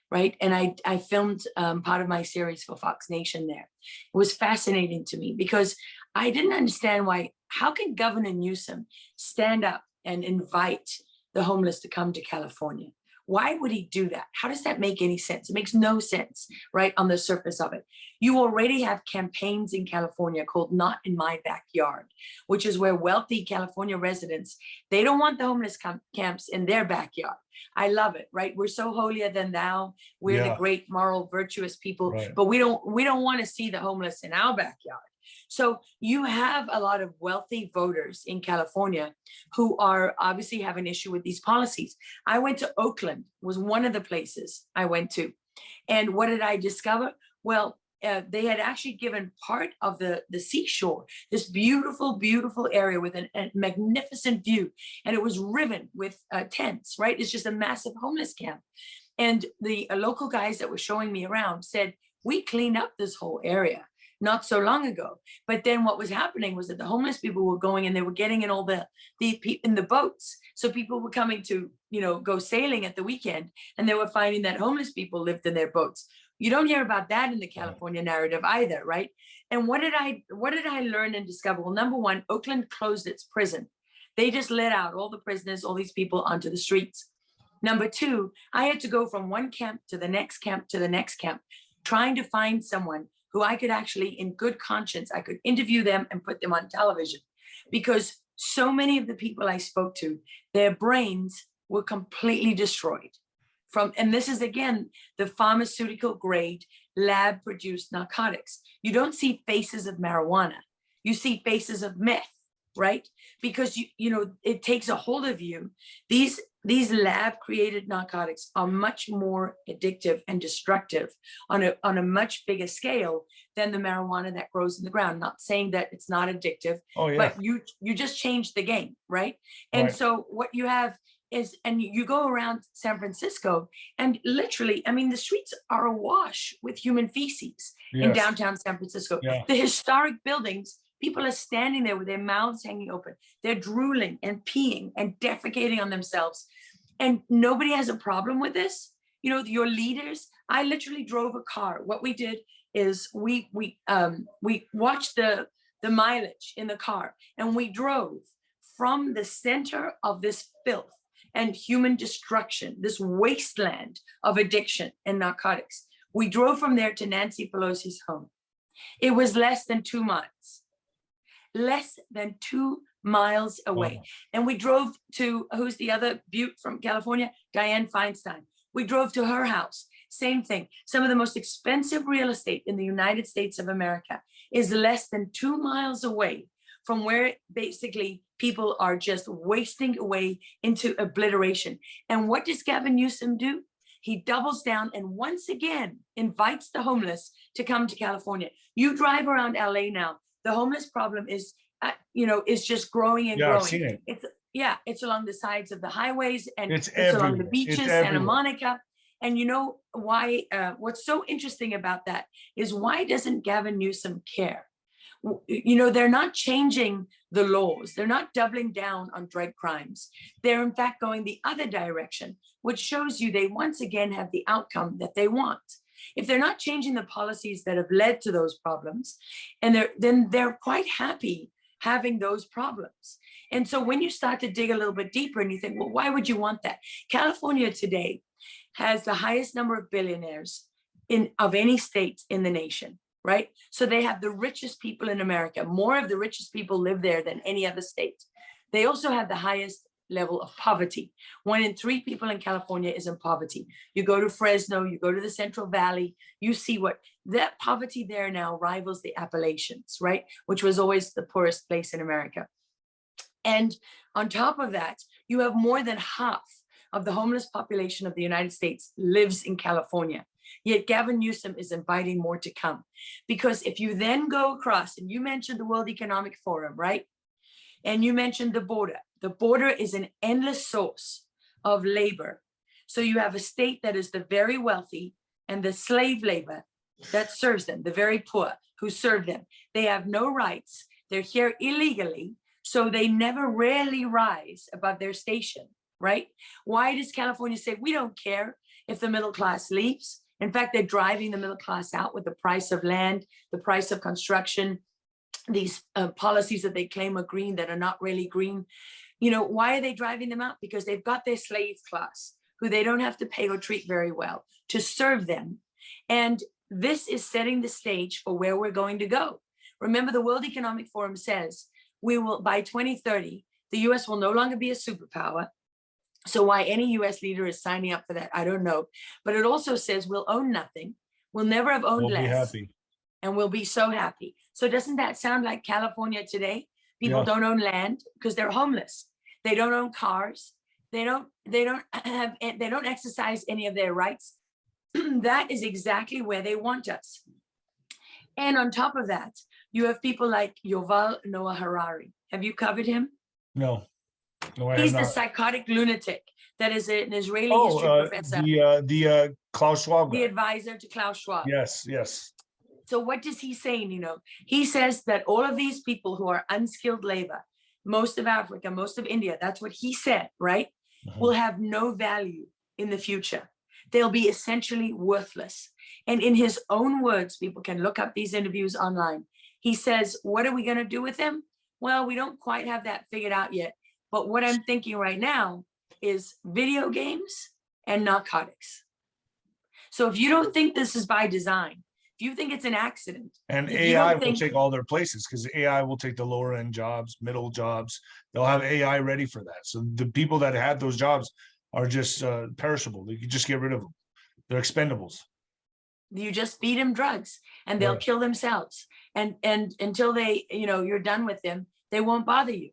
right? And I filmed part of my series for Fox Nation there. It was fascinating to me, because I didn't understand how can Governor Newsom stand up and invite the homeless to come to California? Why would he do that? How does that make any sense? It makes no sense, right, on the surface of it. You already have campaigns in California called Not in My Backyard, which is where wealthy California residents, they don't want the homeless camps in their backyard. I love it, right? We're so holier than thou. We're the great moral, virtuous people, right, but we don't want to see the homeless in our backyard. So you have a lot of wealthy voters in California who are obviously have an issue with these policies. I went to Oakland, was one of the places I went to. And what did I discover? Well, they had actually given part of the seashore, this beautiful, beautiful area with a magnificent view. And it was riven with tents, right? It's just a massive homeless camp. And the local guys that were showing me around said, we cleaned up this whole area not so long ago. But then what was happening was that the homeless people were going and they were getting in all the in the boats. So people were coming to, go sailing at the weekend, and they were finding that homeless people lived in their boats. You don't hear about that in the California narrative either, right? And what did I learn and discover? Well, number one, Oakland closed its prison. They just let out all the prisoners, all these people onto the streets. Number two, I had to go from one camp to the next camp to the next camp, trying to find someone who I could actually, in good conscience, I could interview them and put them on television. Because so many of the people I spoke to, their brains were completely destroyed. And this is, again, the pharmaceutical grade lab produced narcotics. You don't see faces of marijuana. You see faces of meth, right? Because you know, it takes a hold of you. These lab created narcotics are much more addictive and destructive on a much bigger scale than the marijuana that grows in the ground. Not saying that it's not addictive, Oh yeah. but you just changed the game, right? And Right. so what you have is, and you go around San Francisco, and literally, I mean, the streets are awash with human feces in Yes. downtown San Francisco. Yeah. The historic buildings, people are standing there with their mouths hanging open. They're drooling and peeing and defecating on themselves. And nobody has a problem with this. You know, your leaders, I literally drove a car. What we did is we watched the mileage in the car, and we drove from the center of this filth and human destruction, this wasteland of addiction and narcotics. We drove from there to Nancy Pelosi's home. It was less than 2 miles. Less than 2 miles away. Wow. And we drove to, who's the other beaut from California? Dianne Feinstein. We drove to her house. Same thing. Some of the most expensive real estate in the United States of America is less than 2 miles away from where basically people are just wasting away into obliteration. And what does Gavin Newsom do? He doubles down and once again invites the homeless to come to California. You drive around LA now, the homeless problem is, you know, is just growing and growing. I've seen it. It's along the sides of the highways, and It's along the everywhere. beaches, It's Santa everywhere. Monica. And you know why? What's so interesting about that is, why doesn't Gavin Newsom care? You know, they're not changing the laws. They're not doubling down on drug crimes. They're in fact going the other direction, which shows you they once again have the outcome that they want. If they're not changing the policies that have led to those problems, and then they're quite happy having those problems. And so when you start to dig a little bit deeper and you think, well, why would you want that? California today has the highest number of billionaires of any state in the nation, right? So they have the richest people in America. More of the richest people live there than any other state. They also have the highest level of poverty. 1 in 3 people in California is in poverty. You go to Fresno, you go to the Central Valley, you see what that poverty there now rivals the Appalachians, right? Which was always the poorest place in America. And on top of that, you have more than half of the homeless population of the United States lives in California. Yet Gavin Newsom is inviting more to come. Because if you then go across, and you mentioned the World Economic Forum, right? And you mentioned the border. The border is an endless source of labor. So you have a state that is the very wealthy and the slave labor that serves them, the very poor who serve them. They have no rights. They're here illegally, so they never rarely rise above their station, right? Why does California say, we don't care if the middle class leaves? In fact, they're driving the middle class out with the price of land, the price of construction, these policies that they claim are green that are not really green. You know, why are they driving them out? Because they've got their slave class who they don't have to pay or treat very well to serve them. And this is setting the stage for where we're going to go. Remember, the World Economic Forum says we will, by 2030, the US will no longer be a superpower. So why any US leader is signing up for that, I don't know. But it also says we'll own nothing. We'll never have owned We'll be less. happy. And we'll be so happy. So doesn't that sound like California today? People Yeah. don't own land because they're homeless. They don't own cars. They don't exercise any of their rights. That is exactly where they want us. And on top of that, you have people like Yuval Noah Harari. Have you covered him? No, I He's have the not. psychotic lunatic that is an Israeli history professor, the Klaus Schwab the guy. advisor to Klaus Schwab. Yes, yes. So what does he say? You know, he says that all of these people who are unskilled labor, most of Africa, most of India, that's what he said, right? Will have no value in the future. They'll be essentially worthless. And in his own words, people can look up these interviews online. He says, what are we going to do with them? Well, we don't quite have that figured out yet. But what I'm thinking right now is video games and narcotics. So if you don't think this is by design, if you think it's an accident, and AI will take all their places, because AI will take the lower end jobs, middle jobs. They'll have AI ready for that. So the people that had those jobs are just perishable. You can just get rid of them. They're expendables. You just feed them drugs and they'll kill themselves. And until they, you're done with them, they won't bother you.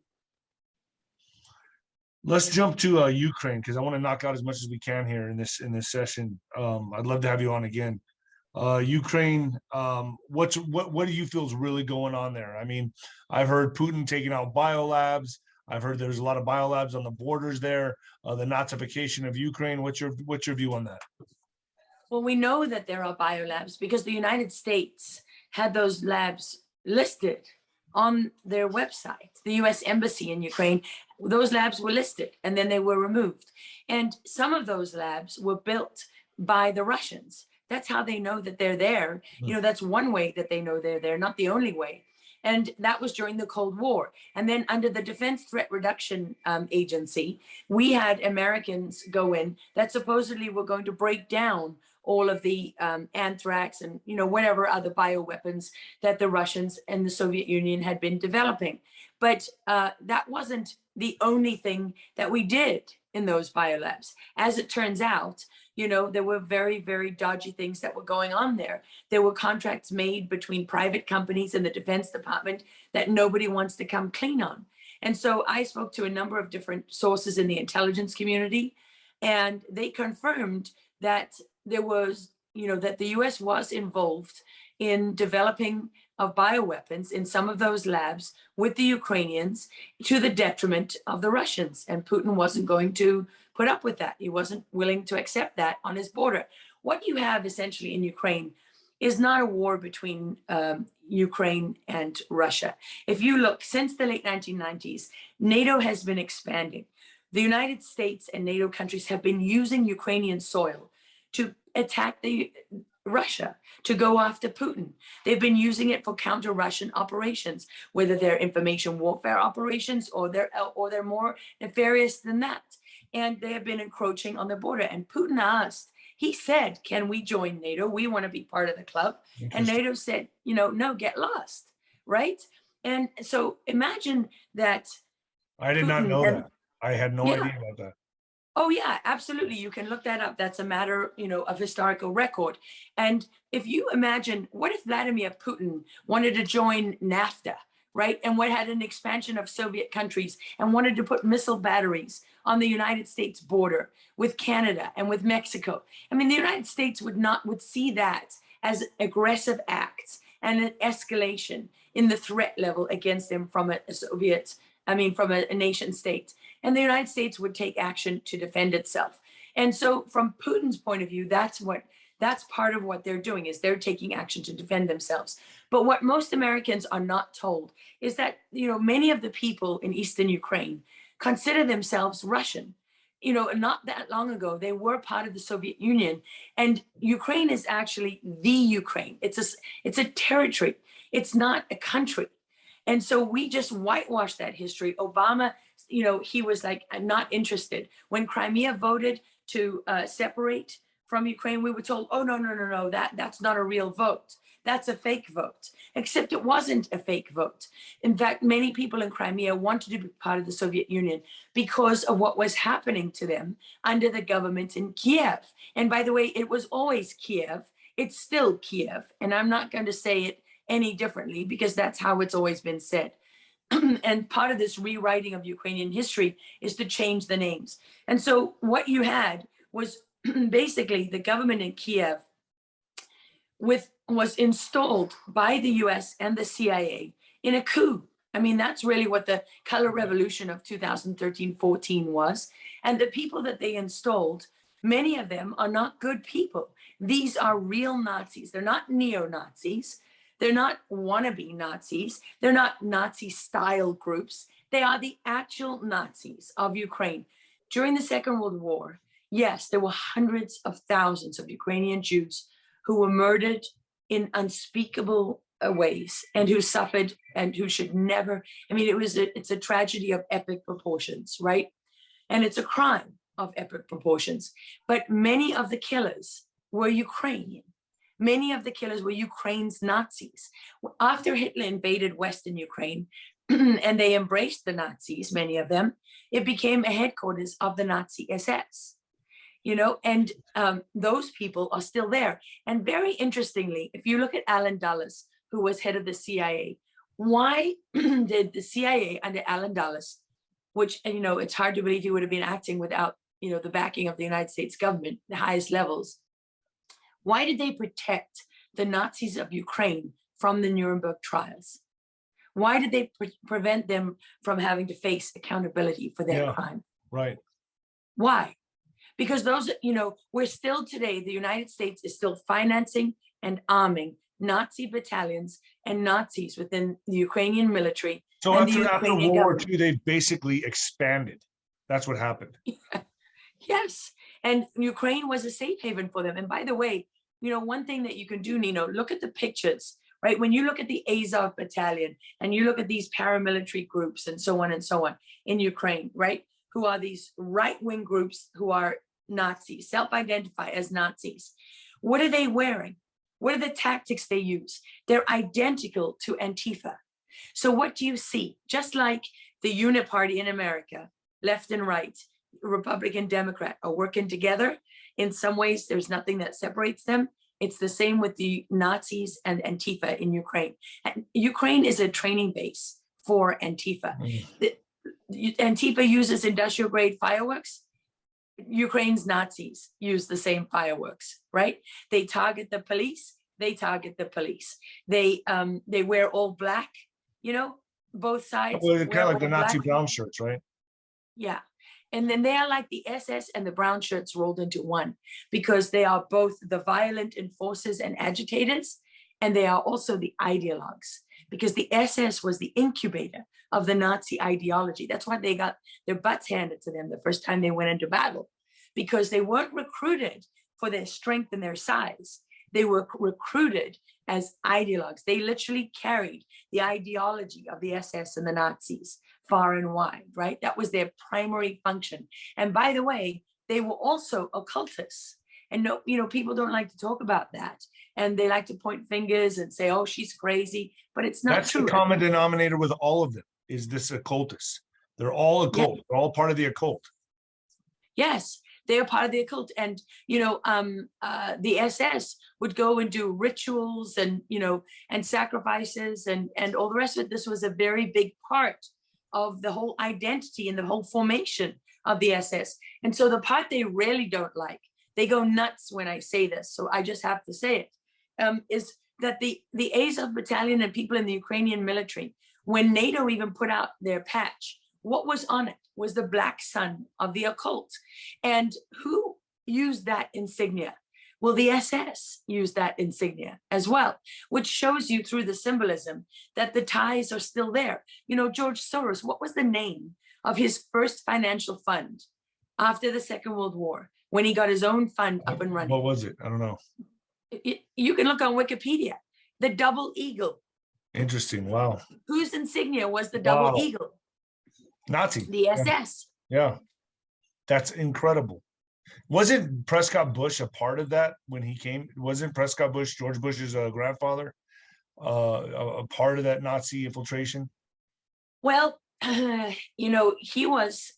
Let's jump to Ukraine, because I want to knock out as much as we can here in this session. I'd love to have you on again. Ukraine, what do you feel is really going on there? I mean, I've heard Putin taking out biolabs. I've heard there's a lot of biolabs on the borders there. The Nazification of Ukraine. What's your view on that? Well, we know that there are biolabs because the United States had those labs listed on their website. The US Embassy in Ukraine, those labs were listed and then they were removed. And some of those labs were built by the Russians. That's how they know that they're there. That's one way that they know they're there, not the only way. And that was during the Cold War. And then under the Defense Threat Reduction Agency, we had Americans go in that supposedly were going to break down all of the anthrax and, whatever other bioweapons that the Russians and the Soviet Union had been developing. But that wasn't the only thing that we did in those biolabs. As it turns out, there were very, very dodgy things that were going on there. There were contracts made between private companies and the Defense Department that nobody wants to come clean on. And so I spoke to a number of different sources in the intelligence community, and they confirmed that there was, that the US was involved in developing of bioweapons in some of those labs with the Ukrainians to the detriment of the Russians. And Putin wasn't going to put up with that. He wasn't willing to accept that on his border. What you have essentially in Ukraine is not a war between Ukraine and Russia. If you look, since the late 1990s, NATO has been expanding. The United States and NATO countries have been using Ukrainian soil to attack Russia, to go after Putin. They've been using it for counter-Russian operations, whether they're information warfare operations or they're more nefarious than that. And they have been encroaching on the border. And Putin asked, he said, can we join NATO? We want to be part of the club. And NATO said, no, get lost, right? And so imagine that. I did not know that. I had no idea about that. Oh, yeah, absolutely. You can look that up. That's a matter, of historical record. And if you imagine, what if Vladimir Putin wanted to join NAFTA, right? And what had an expansion of Soviet countries and wanted to put missile batteries on the United States border with Canada and with Mexico. I mean, the United States would see that as aggressive acts and an escalation in the threat level against them from from a nation state. And the United States would take action to defend itself. And so from Putin's point of view, that's part of what they're doing, is they're taking action to defend themselves. But what most Americans are not told is that, many of the people in Eastern Ukraine consider themselves Russian. Not that long ago, they were part of the Soviet Union, and Ukraine is actually the Ukraine. It's a territory. It's not a country. And so we just whitewash that history. Obama, he was like not interested. When Crimea voted to separate from Ukraine, we were told, oh, no, that's not a real vote. That's a fake vote. Except it wasn't a fake vote. In fact, many people in Crimea wanted to be part of the Soviet Union because of what was happening to them under the government in Kiev. And by the way, it was always Kiev. It's still Kiev. And I'm not going to say it any differently because that's how it's always been said. And part of this rewriting of Ukrainian history is to change the names. And so what you had was basically the government in Kiev was installed by the US and the CIA in a coup. I mean, that's really what the color revolution of 2013-14 was. And the people that they installed, many of them are not good people. These are real Nazis. They're not neo-Nazis. They're not wannabe Nazis. They're not Nazi-style groups. They are the actual Nazis of Ukraine. During the Second World War, yes, there were hundreds of thousands of Ukrainian Jews who were murdered in unspeakable ways and who suffered and who should never, it's a tragedy of epic proportions, right? And it's a crime of epic proportions. But many of the killers were Ukrainian. Many of the killers were Ukraine's Nazis. After Hitler invaded Western Ukraine and they embraced the Nazis, many of them, it became a headquarters of the Nazi SS. and those people are still there. And very interestingly, if you look at Alan Dulles, who was head of the CIA, why did the CIA under Alan Dulles, which, it's hard to believe he would have been acting without, the backing of the United States government, the highest levels, why did they protect the Nazis of Ukraine from the Nuremberg trials? Why did they prevent them from having to face accountability for their crime? Right. Why? Because those, we're still today, the United States is still financing and arming Nazi battalions and Nazis within the Ukrainian military. So after World War II, they basically expanded. That's what happened. Yes. And Ukraine was a safe haven for them. And by the way, one thing that you can do, Nino, look at the pictures, right? When you look at the Azov battalion and you look at these paramilitary groups and so on in Ukraine, right? Who are these right-wing groups who are Nazis, self-identify as Nazis. What are they wearing? What are the tactics they use? They're identical to Antifa. So what do you see? Just like the Uniparty in America, left and right, Republican, Democrat are working together. In some ways, there's nothing that separates them. It's the same with the Nazis and Antifa in Ukraine. And Ukraine is a training base for Antifa. Antifa uses industrial grade fireworks. Ukraine's Nazis use the same fireworks, right? They target the police. They wear all black, both sides. Well, kind of like the Nazi brown shirts, right? Yeah. And then they are like the SS and the brown shirts rolled into one, because they are both the violent enforcers and agitators, and they are also the ideologues, because the SS was the incubator of the Nazi ideology. That's why they got their butts handed to them the first time they went into battle, because they weren't recruited for their strength and their size. They were recruited as ideologues. They literally carried the ideology of the SS and the Nazis far and wide, right? That was their primary function. And by the way, they were also occultists. And people don't like to talk about that. And they like to point fingers and say, oh, she's crazy. But it's not true. That's the common denominator with all of them, is this occultists. They're all occult. Yeah. They're all part of the occult. Yes, they are part of the occult. And, the SS would go and do rituals and, and sacrifices and all the rest of it. This was a very big part of the whole identity and the whole formation of the SS. And so the part they really don't like, they go nuts when I say this, so I just have to say it, is that the Azov battalion and people in the Ukrainian military, when NATO even put out their patch, what was on it was the black sun of the occult. And who used that insignia? Well, the SS used that insignia as well, which shows you through the symbolism that the ties are still there. George Soros, what was the name of his first financial fund after the Second World War, when he got his own fund up and running? What was it? I don't know. You can look on Wikipedia. The double eagle. Interesting. Wow. Whose insignia was the double eagle? Nazi. The SS. Yeah. That's incredible. Wasn't Prescott Bush a part of that when he came? Wasn't Prescott Bush, George Bush's grandfather, a part of that Nazi infiltration? Well, he was,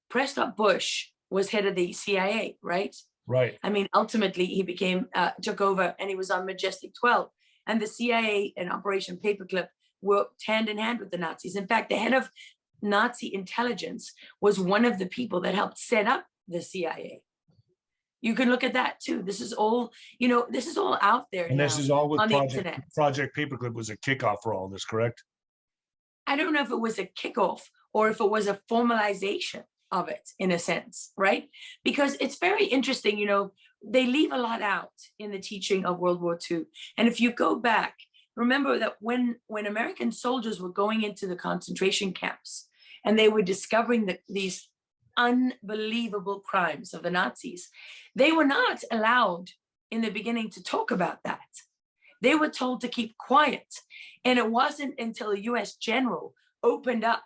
Prescott Bush was head of the CIA, right? Right. I mean, ultimately he took over, and he was on Majestic 12. And the CIA and Operation Paperclip worked hand in hand with the Nazis. In fact, the head of Nazi intelligence was one of the people that helped set up the CIA. You can look at that too. This is all, this is all out there. And this is all with on the internet. Project Paperclip was a kickoff for all this, correct? I don't know if it was a kickoff or if it was a formalization of it, in a sense, right? Because it's very interesting, they leave a lot out in the teaching of World War II. And if you go back, remember that when American soldiers were going into the concentration camps and they were discovering these unbelievable crimes of the Nazis, they were not allowed in the beginning to talk about that. They were told to keep quiet. And it wasn't until a US general opened up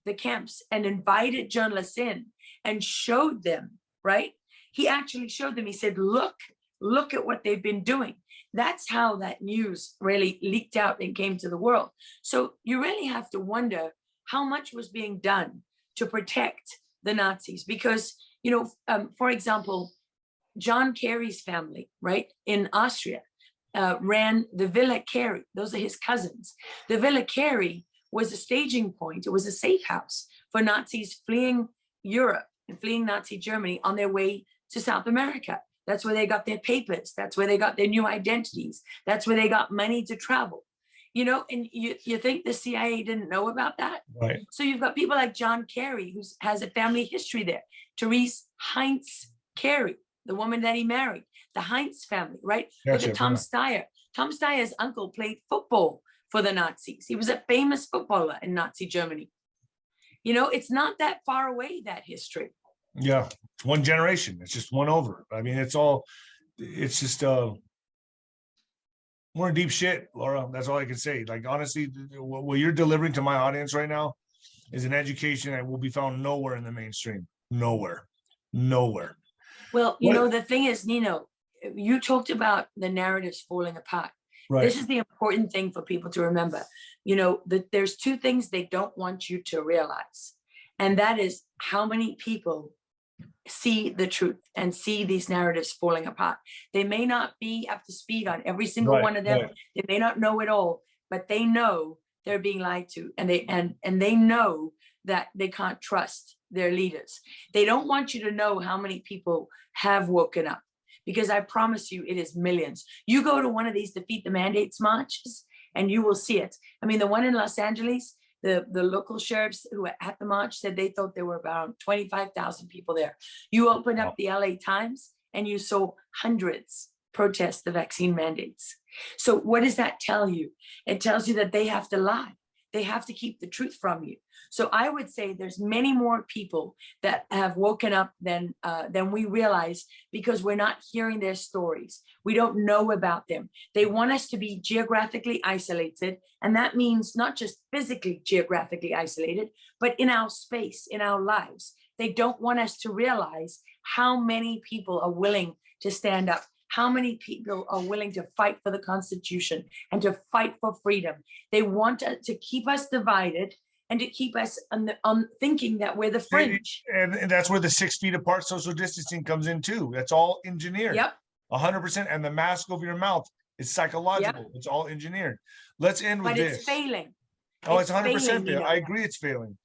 the camps and invited journalists in and showed them, right? He actually showed them, he said, look at what they've been doing. That's how that news really leaked out and came to the world. So you really have to wonder how much was being done to protect the Nazis, because, for example, John Kerry's family, right, in Austria, ran the Villa Kerry. Those are his cousins. The Villa Kerry was a staging point. It was a safe house for Nazis fleeing Europe and fleeing Nazi Germany on their way to South America. That's where they got their papers. That's where they got their new identities. That's where they got money to travel. And you think the CIA didn't know about that? Right. So you've got people like John Kerry, who has a family history there. Therese Heinz Kerry, the woman that he married, the Heinz family, right? Gotcha, Look at Tom yeah. Steyer. Tom Steyer's uncle played football for the Nazis. He was a famous footballer in Nazi Germany. It's not that far away, that history. Yeah, one generation. It's just one over. I mean, it's just we're in deep shit, Laura. That's all I can say. Like, honestly, what you're delivering to my audience right now is an education that will be found nowhere in the mainstream. Nowhere. Well, the thing is, Nino, you talked about the narratives falling apart. Right. This is the important thing for people to remember. That there's two things they don't want you to realize. And that is how many people see the truth and see these narratives falling apart. They may not be up to speed on every single one of them. Right. They may not know it all, but they know they're being lied to, and they know that they can't trust their leaders. They don't want you to know how many people have woken up, because I promise you, it is millions. You go to one of these Defeat the Mandates marches and you will see it. I mean, the one in Los Angeles, the local sheriffs who were at the march said they thought there were about 25,000 people there. You open up the LA Times and you saw hundreds protest the vaccine mandates. So what does that tell you? It tells you that they have to lie. They have to keep the truth from you. So I would say there's many more people that have woken up than we realize, because we're not hearing their stories. We don't know about them. They want us to be geographically isolated. And that means not just physically geographically isolated, but in our space, in our lives. They don't want us to realize how many people are willing to stand up, how many people are willing to fight for the Constitution and to fight for freedom. They want to keep us divided and to keep us on thinking that we're the fringe. And that's where the 6 feet apart social distancing comes in too. That's all engineered. Yep. 100%. And the mask over your mouth is psychological. Yep. It's all engineered. Let's end with this. But it's failing. Oh, it's 100% failing. I agree it's failing.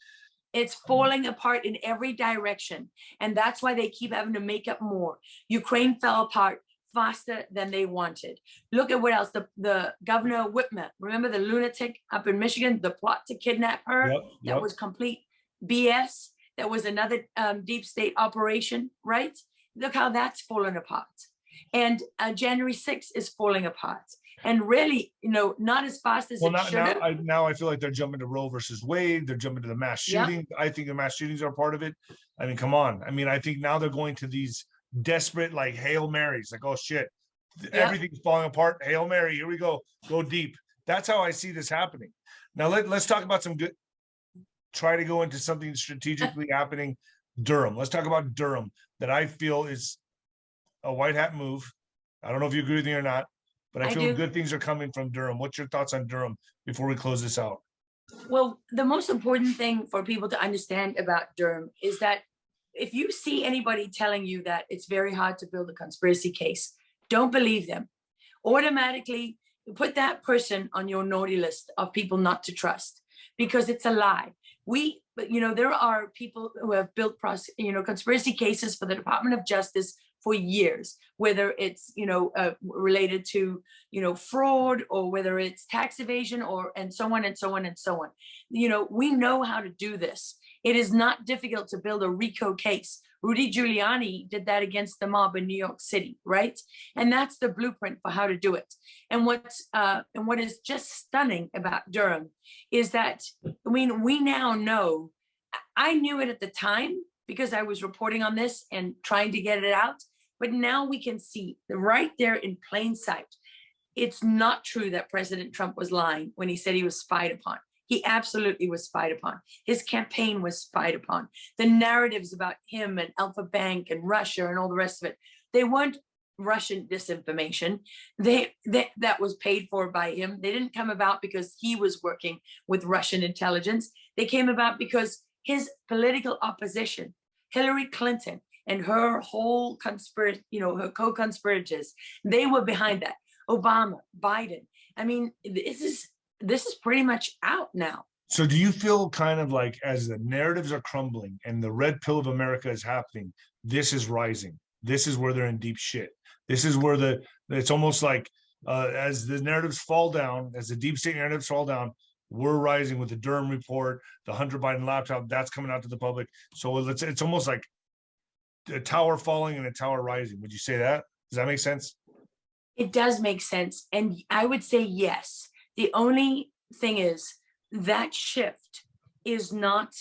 It's falling apart in every direction. And that's why they keep having to make up more. Ukraine fell apart faster than they wanted. Look at what else. The governor Whitmer, remember the lunatic up in Michigan, the plot to kidnap her? Yep. That was complete BS. That was another deep state operation, right? Look how that's fallen apart. And January 6th is falling apart. And really, not as fast as it should have. Now I feel like they're jumping to Roe versus Wade. They're jumping to the mass shooting. Yep. I think the mass shootings are part of it. I mean, come on. I mean, I think now they're going to these desperate, like, Hail Marys, like, oh shit, everything's falling apart. Hail Mary, here we go deep. That's how I see this happening. Now let's talk about some good, try to go into something strategically happening. Durham. Let's talk about Durham, that I feel is a white hat move. I don't know if you agree with me or not, but I feel good things are coming from Durham. What's your thoughts on Durham before we close this out? Well, the most important thing for people to understand about Durham is that if you see anybody telling you that it's very hard to build a conspiracy case, don't believe them. Automatically put that person on your naughty list of people not to trust, because it's a lie. There are people who have built conspiracy cases for the Department of Justice for years, whether it's related to fraud, or whether it's tax evasion, and so on and so on and so on. We know how to do this. It is not difficult to build a RICO case. Rudy Giuliani did that against the mob in New York City, right? And that's the blueprint for how to do it. And what is just stunning about Durham is that, we now know. I knew it at the time because I was reporting on this and trying to get it out. But now we can see right there in plain sight. It's not true that President Trump was lying when he said he was spied upon. He absolutely was spied upon. His campaign was spied upon. The narratives about him and Alpha Bank and Russia and all the rest of it, they weren't Russian disinformation. That was paid for by him. They didn't come about because he was working with Russian intelligence. They came about because his political opposition Hillary Clinton and her whole her co-conspirators, they were behind that. Obama, Biden. I mean, this is pretty much out now. So do you feel kind of like as the narratives are crumbling and the red pill of America is happening, this is rising? This is where they're in deep shit. This is where it's almost like as the narratives fall down, as the deep state narratives fall down, we're rising with the Durham report, the Hunter Biden laptop, that's coming out to the public. So it's almost like a tower falling and a tower rising. Would you say that? Does that make sense? It does make sense. And I would say yes. The only thing is that shift is not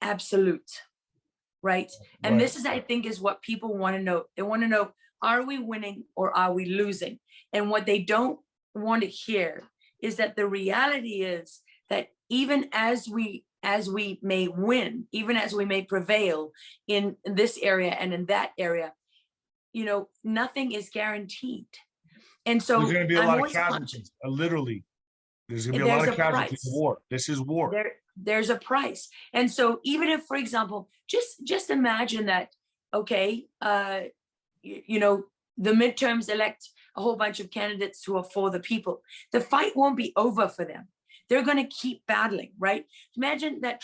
absolute, right? And Right. this is, I think, is what people want to know. They want to know, are we winning or are we losing? And what they don't want to hear is that the reality is that even as we may win, even as we may prevail in this area and in that area, nothing is guaranteed. And so there's going to be a lot of casualties. Literally, there's going to be a lot of casualties in war. This is war. There's a price. And so even if, for example, just imagine that, okay, the midterms elect a whole bunch of candidates who are for the people. The fight won't be over for them. They're going to keep battling, right? Imagine that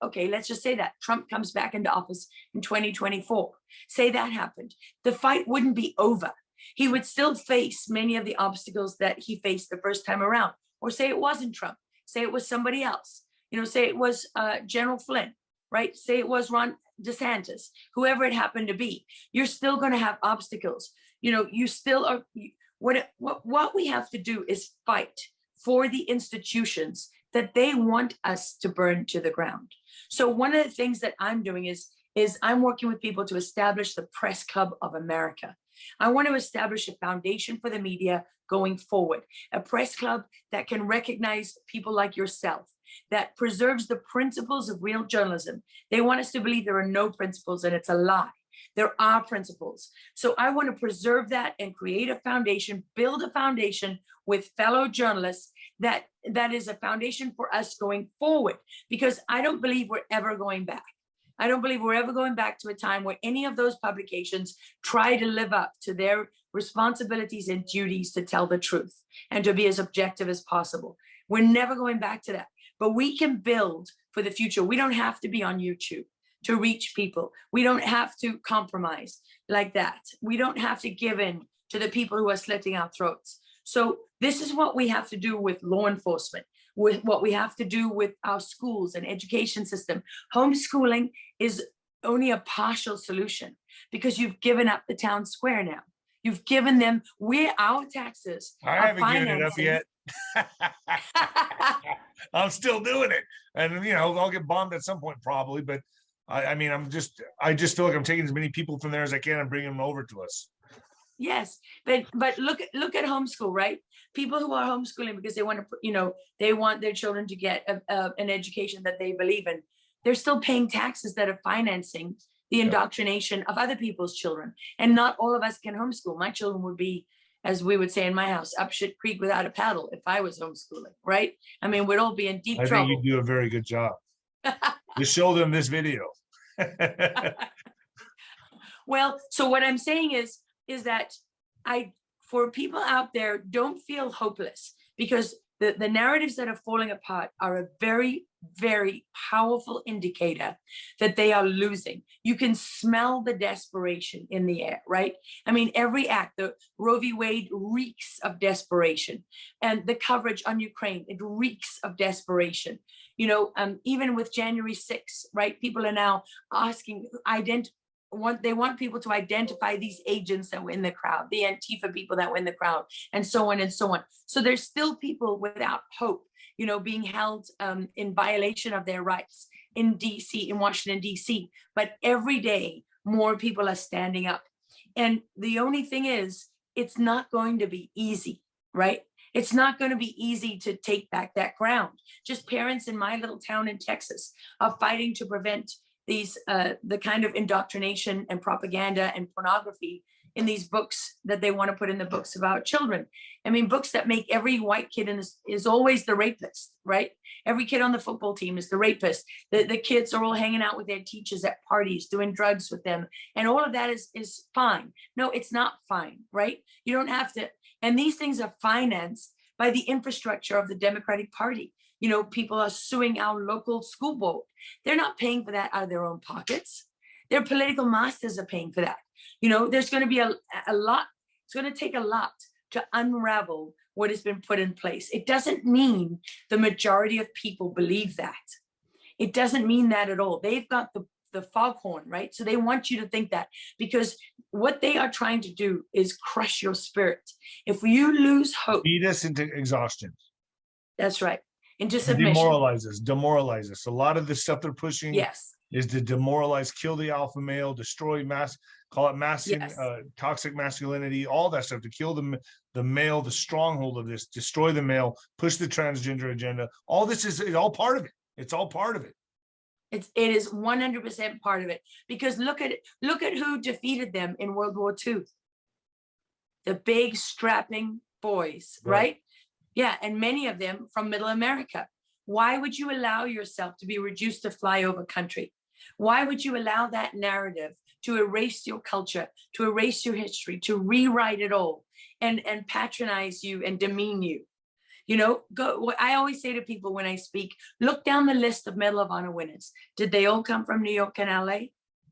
okay, let's just say that Trump comes back into office in 2024. Say that happened. The fight wouldn't be over. He would still face many of the obstacles that he faced the first time around. Or say it wasn't Trump. Say it was somebody else. Say it was General Flynn, right? Say it was Ron DeSantis, whoever it happened to be. You're still going to have obstacles. You still are. What we have to do is fight for the institutions that they want us to burn to the ground. So one of the things that I'm doing is I'm working with people to establish the Press Club of America. I want to establish a foundation for the media going forward, a press club that can recognize people like yourself, that preserves the principles of real journalism. They want us to believe there are no principles, and it's a lie. There are principles. So I want to preserve that and create a foundation, build a foundation with fellow journalists that is a foundation for us going forward, because I don't believe we're ever going back. I don't believe we're ever going back to a time where any of those publications try to live up to their responsibilities and duties to tell the truth and to be as objective as possible. We're never going back to that, but we can build for the future. We don't have to be on YouTube to reach people. We don't have to compromise like that. We don't have to give in to the people who are slitting our throats. So this is what we have to do with law enforcement, with what we have to do with our schools and education system. Homeschooling is only a partial solution because you've given up the town square now. You've given them our taxes. I haven't given it up yet. I'm still doing it. And, I'll get bombed at some point probably, but I just feel like I'm taking as many people from there as I can and bringing them over to us. Yes, but look at homeschool, right? People who are homeschooling because they want to, they want their children to get an education that they believe in. They're still paying taxes that are financing the indoctrination of other people's children. And not all of us can homeschool. My children would be, as we would say in my house, up shit creek without a paddle if I was homeschooling, right? I mean, we'd all be in deep trouble. I think you do a very good job. Just show them this video. Well, so what I'm saying is that for people out there, don't feel hopeless, because the narratives that are falling apart are a very, very powerful indicator that they are losing. You can smell the desperation in the air, right? I mean, every act, the Roe v. Wade reeks of desperation, and the coverage on Ukraine, it reeks of desperation. Even with January 6th, right? People are now asking, they want people to identify these agents that were in the crowd, the Antifa people that were in the crowd, and so on and so on. So there's still people without hope, being held in violation of their rights in Washington, D.C. But every day, more people are standing up. And the only thing is, it's not going to be easy, right? It's not going to be easy to take back that ground. Just parents in my little town in Texas are fighting to prevent the kind of indoctrination and propaganda and pornography in these books that they want to put in the books about children. I mean, books that make every white kid in this is always the rapist, right? Every kid on the football team is the rapist. The kids are all hanging out with their teachers at parties, doing drugs with them. And all of that is fine. No, it's not fine, right? You don't have to. And these things are financed by the infrastructure of the Democratic Party. You know, people are suing our local school board. They're not paying for that out of their own pockets. Their political masters are paying for that. You know, there's going to be a lot. It's going to take a lot to unravel what has been put in place. It doesn't mean the majority of people believe that. It doesn't mean that at all. They've got the foghorn, right? So they want you to think that, because what they are trying to do is crush your spirit. If you lose hope, beat us into exhaustion. That's right. Into submission. Demoralize us. A lot of the stuff they're pushing, yes, is to demoralize, kill the alpha male, destroy call it yes, toxic masculinity, all that stuff, to kill the male, the stronghold of this, destroy the male, push the transgender agenda. All this is all part of it. It's all part of it. It is 100% part of it, because look at who defeated them in World War II. The big strapping boys, right? Yeah, and many of them from Middle America. Why would you allow yourself to be reduced to flyover country? Why would you allow that narrative to erase your culture, to erase your history, to rewrite it all, and patronize you and demean you? You know, I always say to people when I speak, look down the list of Medal of Honor winners. Did they all come from New York and LA?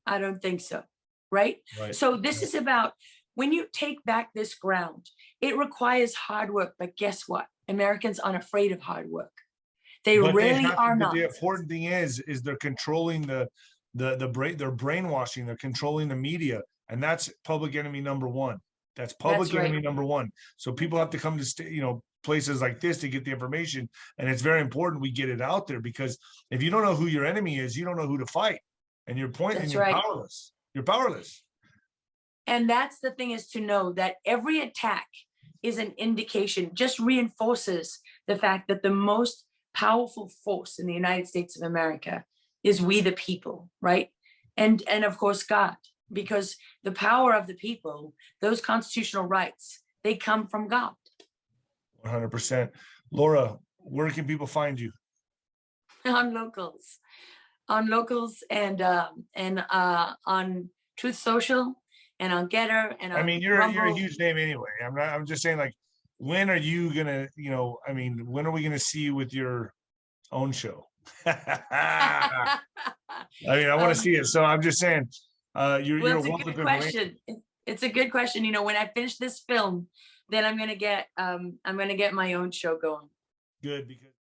I don't think so, right? So this is about, when you take back this ground, it requires hard work, but guess what? Americans aren't afraid of hard work. They really are not. The important thing is they're controlling they're brainwashing, they're controlling the media, and that's public enemy number one. That's public enemy number one. So people have to come to places like this to get the information, and it's very important we get it out there, because if you don't know who your enemy is, you don't know who to fight, and you're powerless. You're powerless. And that's the thing, is to know that every attack is an indication, just reinforces the fact that the most powerful force in the United States of America is we the people, right? And of course God, because the power of the people, those constitutional rights, they come from God. 100%. Laura, where can people find you? On Locals, and on Truth Social, and on Getter, and on I mean, you're Rumble. a huge name anyway. I'm just saying, like, when are you gonna, when are we gonna see you with your own show? I mean, I want to see it. So I'm just saying, you're a good question. It's a good question. You know, when I finish this film, then I'm gonna get my own show going. Good, because